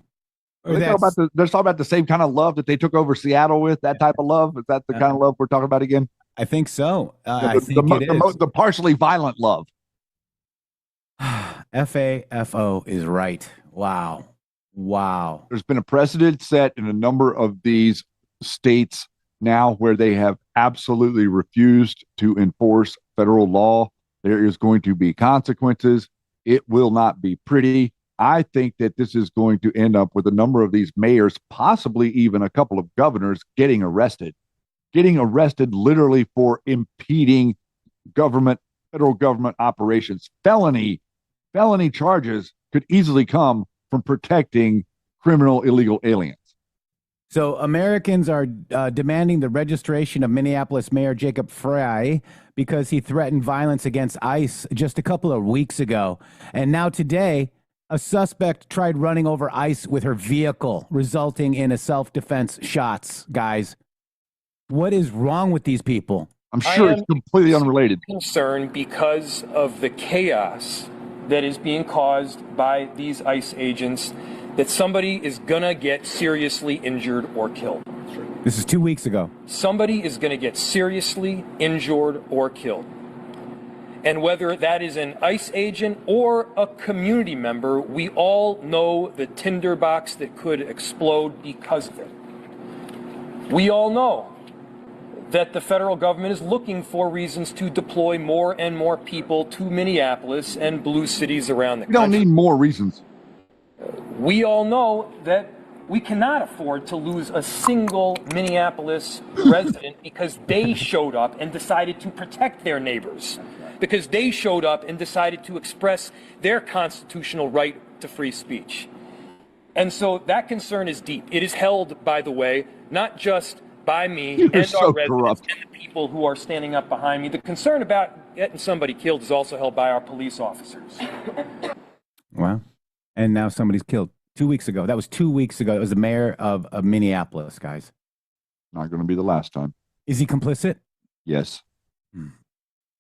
Or they're talking about the same kind of love that they took over Seattle with, that type of love. Is that the kind of love we're talking about again? I think so. The partially violent love. FAFO is right. Wow. Wow. There's been a precedent set in a number of these states now where they have absolutely refused to enforce federal law. There is going to be consequences. It will not be pretty. I think that this is going to end up with a number of these mayors, possibly even a couple of governors, getting arrested literally for impeding federal government operations. Felony charges could easily come from protecting criminal illegal aliens. So Americans are demanding the registration of Minneapolis Mayor Jacob Frey because he threatened violence against ICE just a couple of weeks ago. And now today, a suspect tried running over ICE with her vehicle, resulting in a self-defense shots, guys. What is wrong with these people? I'm sure it's completely unrelated. Concerned because of the chaos that is being caused by these ICE agents, that somebody is gonna get seriously injured or killed. This is 2 weeks ago. Somebody is gonna get seriously injured or killed. And whether that is an ICE agent or a community member, we all know the tinderbox that could explode because of it. We all know that the federal government is looking for reasons to deploy more and more people to Minneapolis and blue cities around the country. We don't need more reasons. We all know that we cannot afford to lose a single Minneapolis resident because they showed up and decided to protect their neighbors, because they showed up and decided to express their constitutional right to free speech. And so that concern is deep. It is held, by the way, not just by me and our residents and the people who are standing up behind me. The concern about getting somebody killed is also held by our police officers. Wow. And now somebody's killed 2 weeks ago. That was 2 weeks ago. It was the mayor of Minneapolis, guys. Not going to be the last time. Is he complicit? Yes.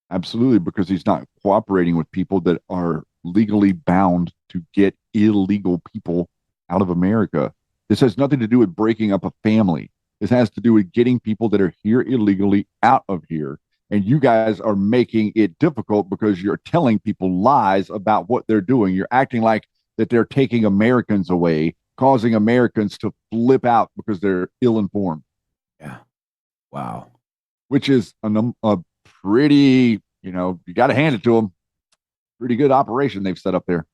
Absolutely, because he's not cooperating with people that are legally bound to get illegal people out of America. This has nothing to do with breaking up a family. This has to do with getting people that are here illegally out of here. And you guys are making it difficult because you're telling people lies about what they're doing. You're acting like that they're taking Americans away, causing Americans to flip out because they're ill-informed. Yeah. Wow. Which is a pretty, you got to hand it to them. Pretty good operation they've set up there.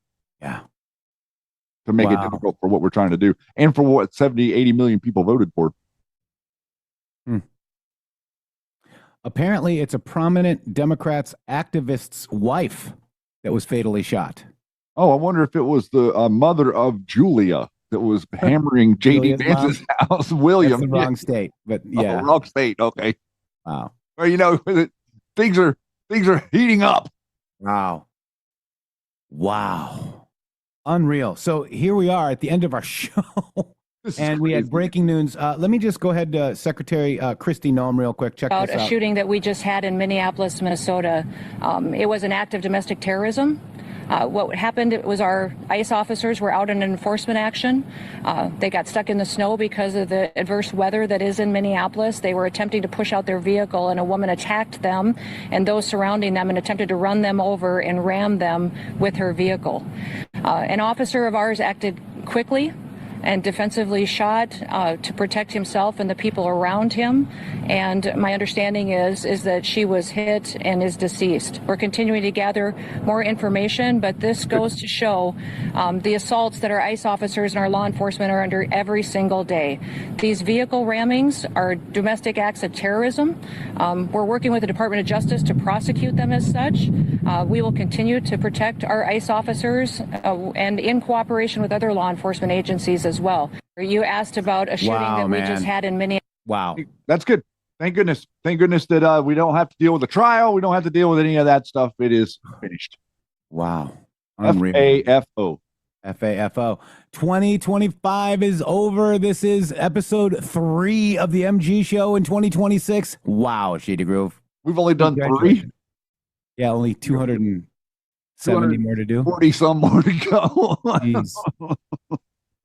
Yeah. To make it difficult for what we're trying to do and for what 70, 80 million people voted for. Apparently, it's a prominent Democrats activist's wife that was fatally shot. Oh, I wonder if it was the mother of Julia that was hammering J.D. Vance's house. William. That's the wrong state, but yeah. Oh, wrong state. Okay. Wow. Well, things are heating up. Wow. Wow. Unreal. So here we are at the end of our show. And we had breaking news. Let me just go ahead to Secretary Kristi Noem real quick. Check About this out. a shooting that we just had in Minneapolis, Minnesota. It was an act of domestic terrorism. What happened was our ICE officers were out in an enforcement action. They got stuck in the snow because of the adverse weather that is in Minneapolis. They were attempting to push out their vehicle, and a woman attacked them and those surrounding them and attempted to run them over and ram them with her vehicle. An officer of ours acted quickly, and defensively shot to protect himself and the people around him. And my understanding is that she was hit and is deceased. We're continuing to gather more information, but this goes to show the assaults that our ICE officers and our law enforcement are under every single day. These vehicle rammings are domestic acts of terrorism. We're working with the Department of Justice to prosecute them as such. We will continue to protect our ICE officers and in cooperation with other law enforcement agencies as well. You asked about a shooting that we just had in Minneapolis. Wow. That's good. Thank goodness. Thank goodness that we don't have to deal with the trial. We don't have to deal with any of that stuff. It is finished. Wow. FAFO. FAFO. 2025 is over. This is episode 3 of the MG show in 2026. Wow, Shady Groove. We've only done 3. Yeah, only 270 more to do. 40 some more to go. Jeez.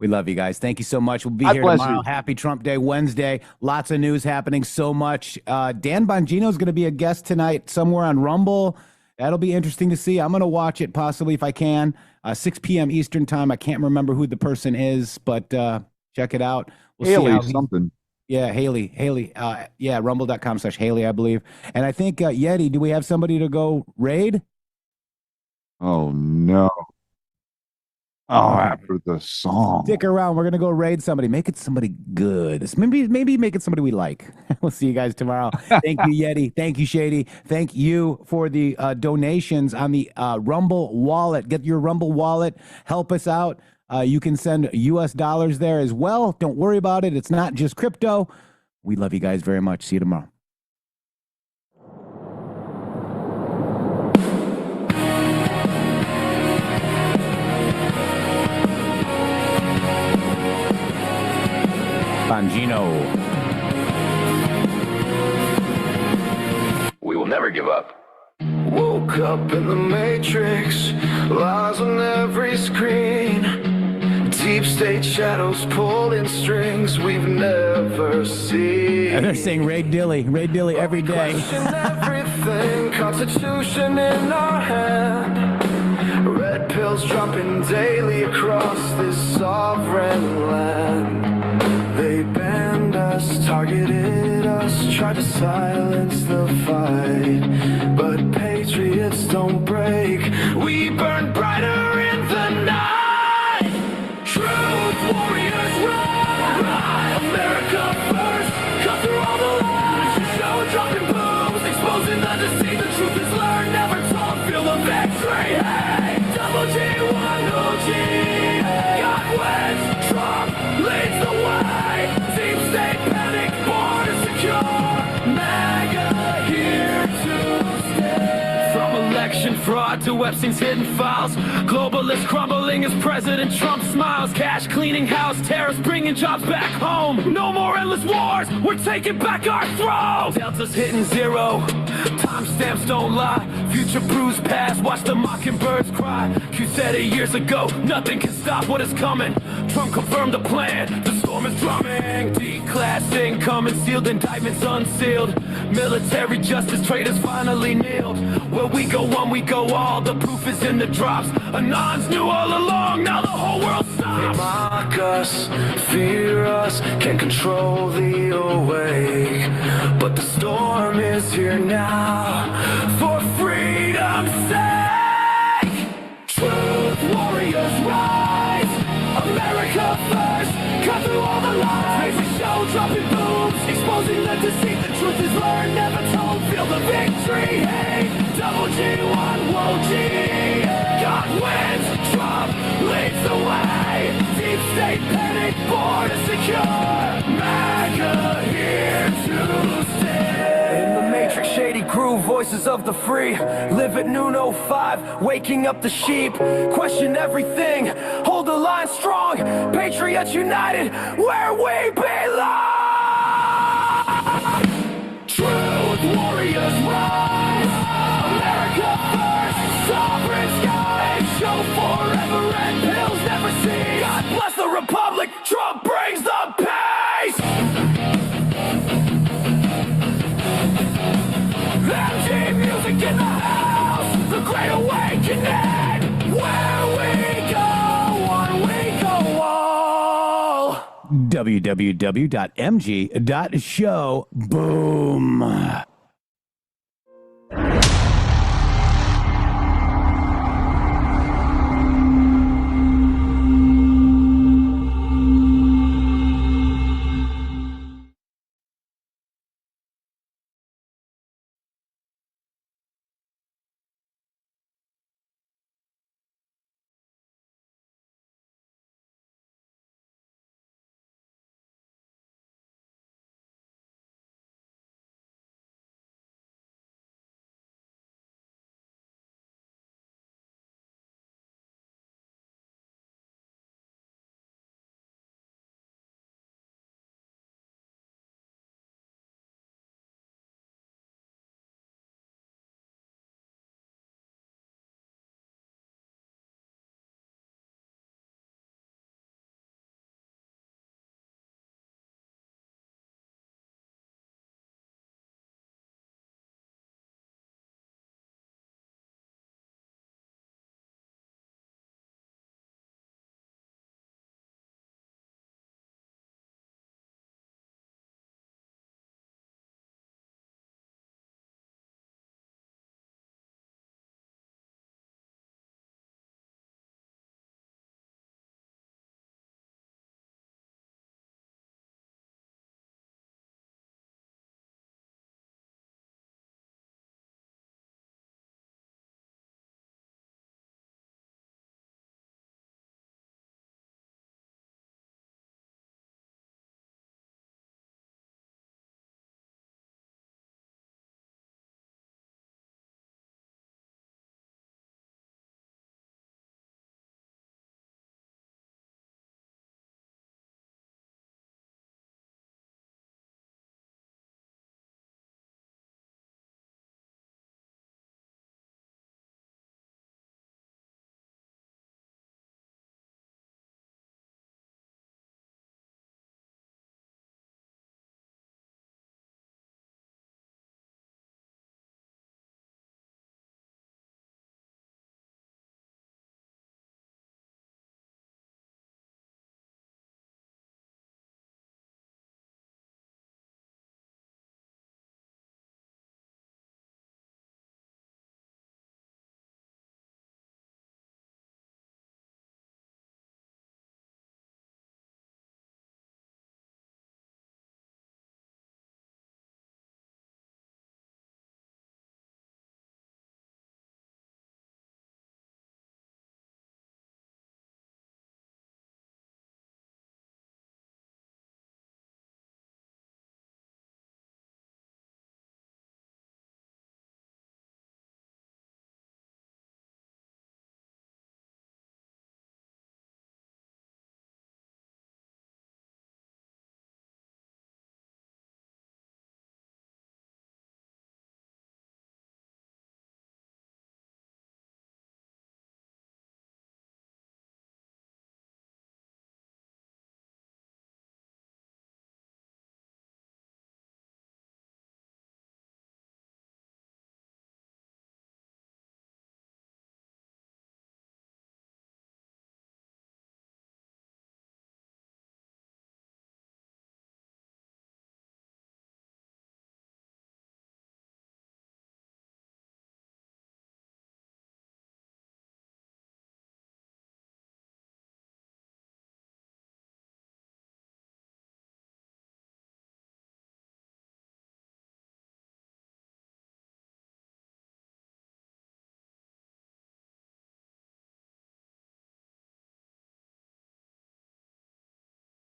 We love you guys. Thank you so much. We'll be God here bless tomorrow. you. Happy Trump Day Wednesday. Lots of news happening. So much. Dan Bongino is going to be a guest tonight somewhere on Rumble. That'll be interesting to see. I'm going to watch it possibly if I can. 6 p.m. Eastern time. I can't remember who the person is, but check it out. We'll Haley see something. Yeah, Haley. Yeah, rumble.com/Haley, I believe. And I think, Yeti, do we have somebody to go raid? Oh, no. Oh, after the song. Stick around. We're going to go raid somebody. Make it somebody good. Maybe make it somebody we like. We'll see you guys tomorrow. Thank you, Yeti. Thank you, Shady. Thank you for the donations on the Rumble wallet. Get your Rumble wallet. Help us out. You can send U.S. dollars there as well. Don't worry about it. It's not just crypto. We love you guys very much. See you tomorrow. Bongino. We will never give up. Woke up in the matrix, lies on every screen. Deep state shadows pulling strings we've never seen. And they're saying raid Dilly every day. Question everything, Constitution in our hand. Red pills dropping daily across this sovereign land. They banned us, targeted us, tried to silence the fight. But patriots don't break, we burn brighter in the night. Truth warriors rise, America first, cut through all the lies. Show dropping bombs, exposing the deceit. The truth is learned, never told, feel the victory. Hey, double G1OG, God wins, Trump leads the way. Deep state panic, border secure, MAGA here to stay. From election fraud to Epstein's hidden files, globalists crumbling as President Trump smiles. Cash cleaning house, terrorists bringing jobs back home. No more endless wars, we're taking back our thrones. Delta's hitting 0, timestamps don't lie. Future brews past, watch the mockingbirds cry. Q said it years ago, nothing can stop what is coming. Trump confirmed the plan, the storm is drumming. D-class incoming, sealed indictments unsealed. Military justice traitors finally kneeled. Where we go one, we go all, the proof is in the drops. Anons knew all along, now the whole world stops. They mock us, fear us, can't control the awake. But the storm is here now, for freedom's sake. Truth warriors rise, America first, cut through all the lies. Raise show, dropping booms, exposing the deceit. The truth is learned, never told, feel the victory. Hey, double G1OG, God wins, Trump leads the way. Deep state panic, border secure, MAGA here to stay. In the matrix, shady groove, voices of the free. Live at noon 05, waking up the sheep. Question everything, hold the line strong. Patriots united, where we belong. Truth warriors rise, America first, sovereign sky. Show forever and pills never cease. God bless the Republic, Trump brings the peace. MG music in the house, the great awakening. Where we go on, we go on. www.mg.show. Boom.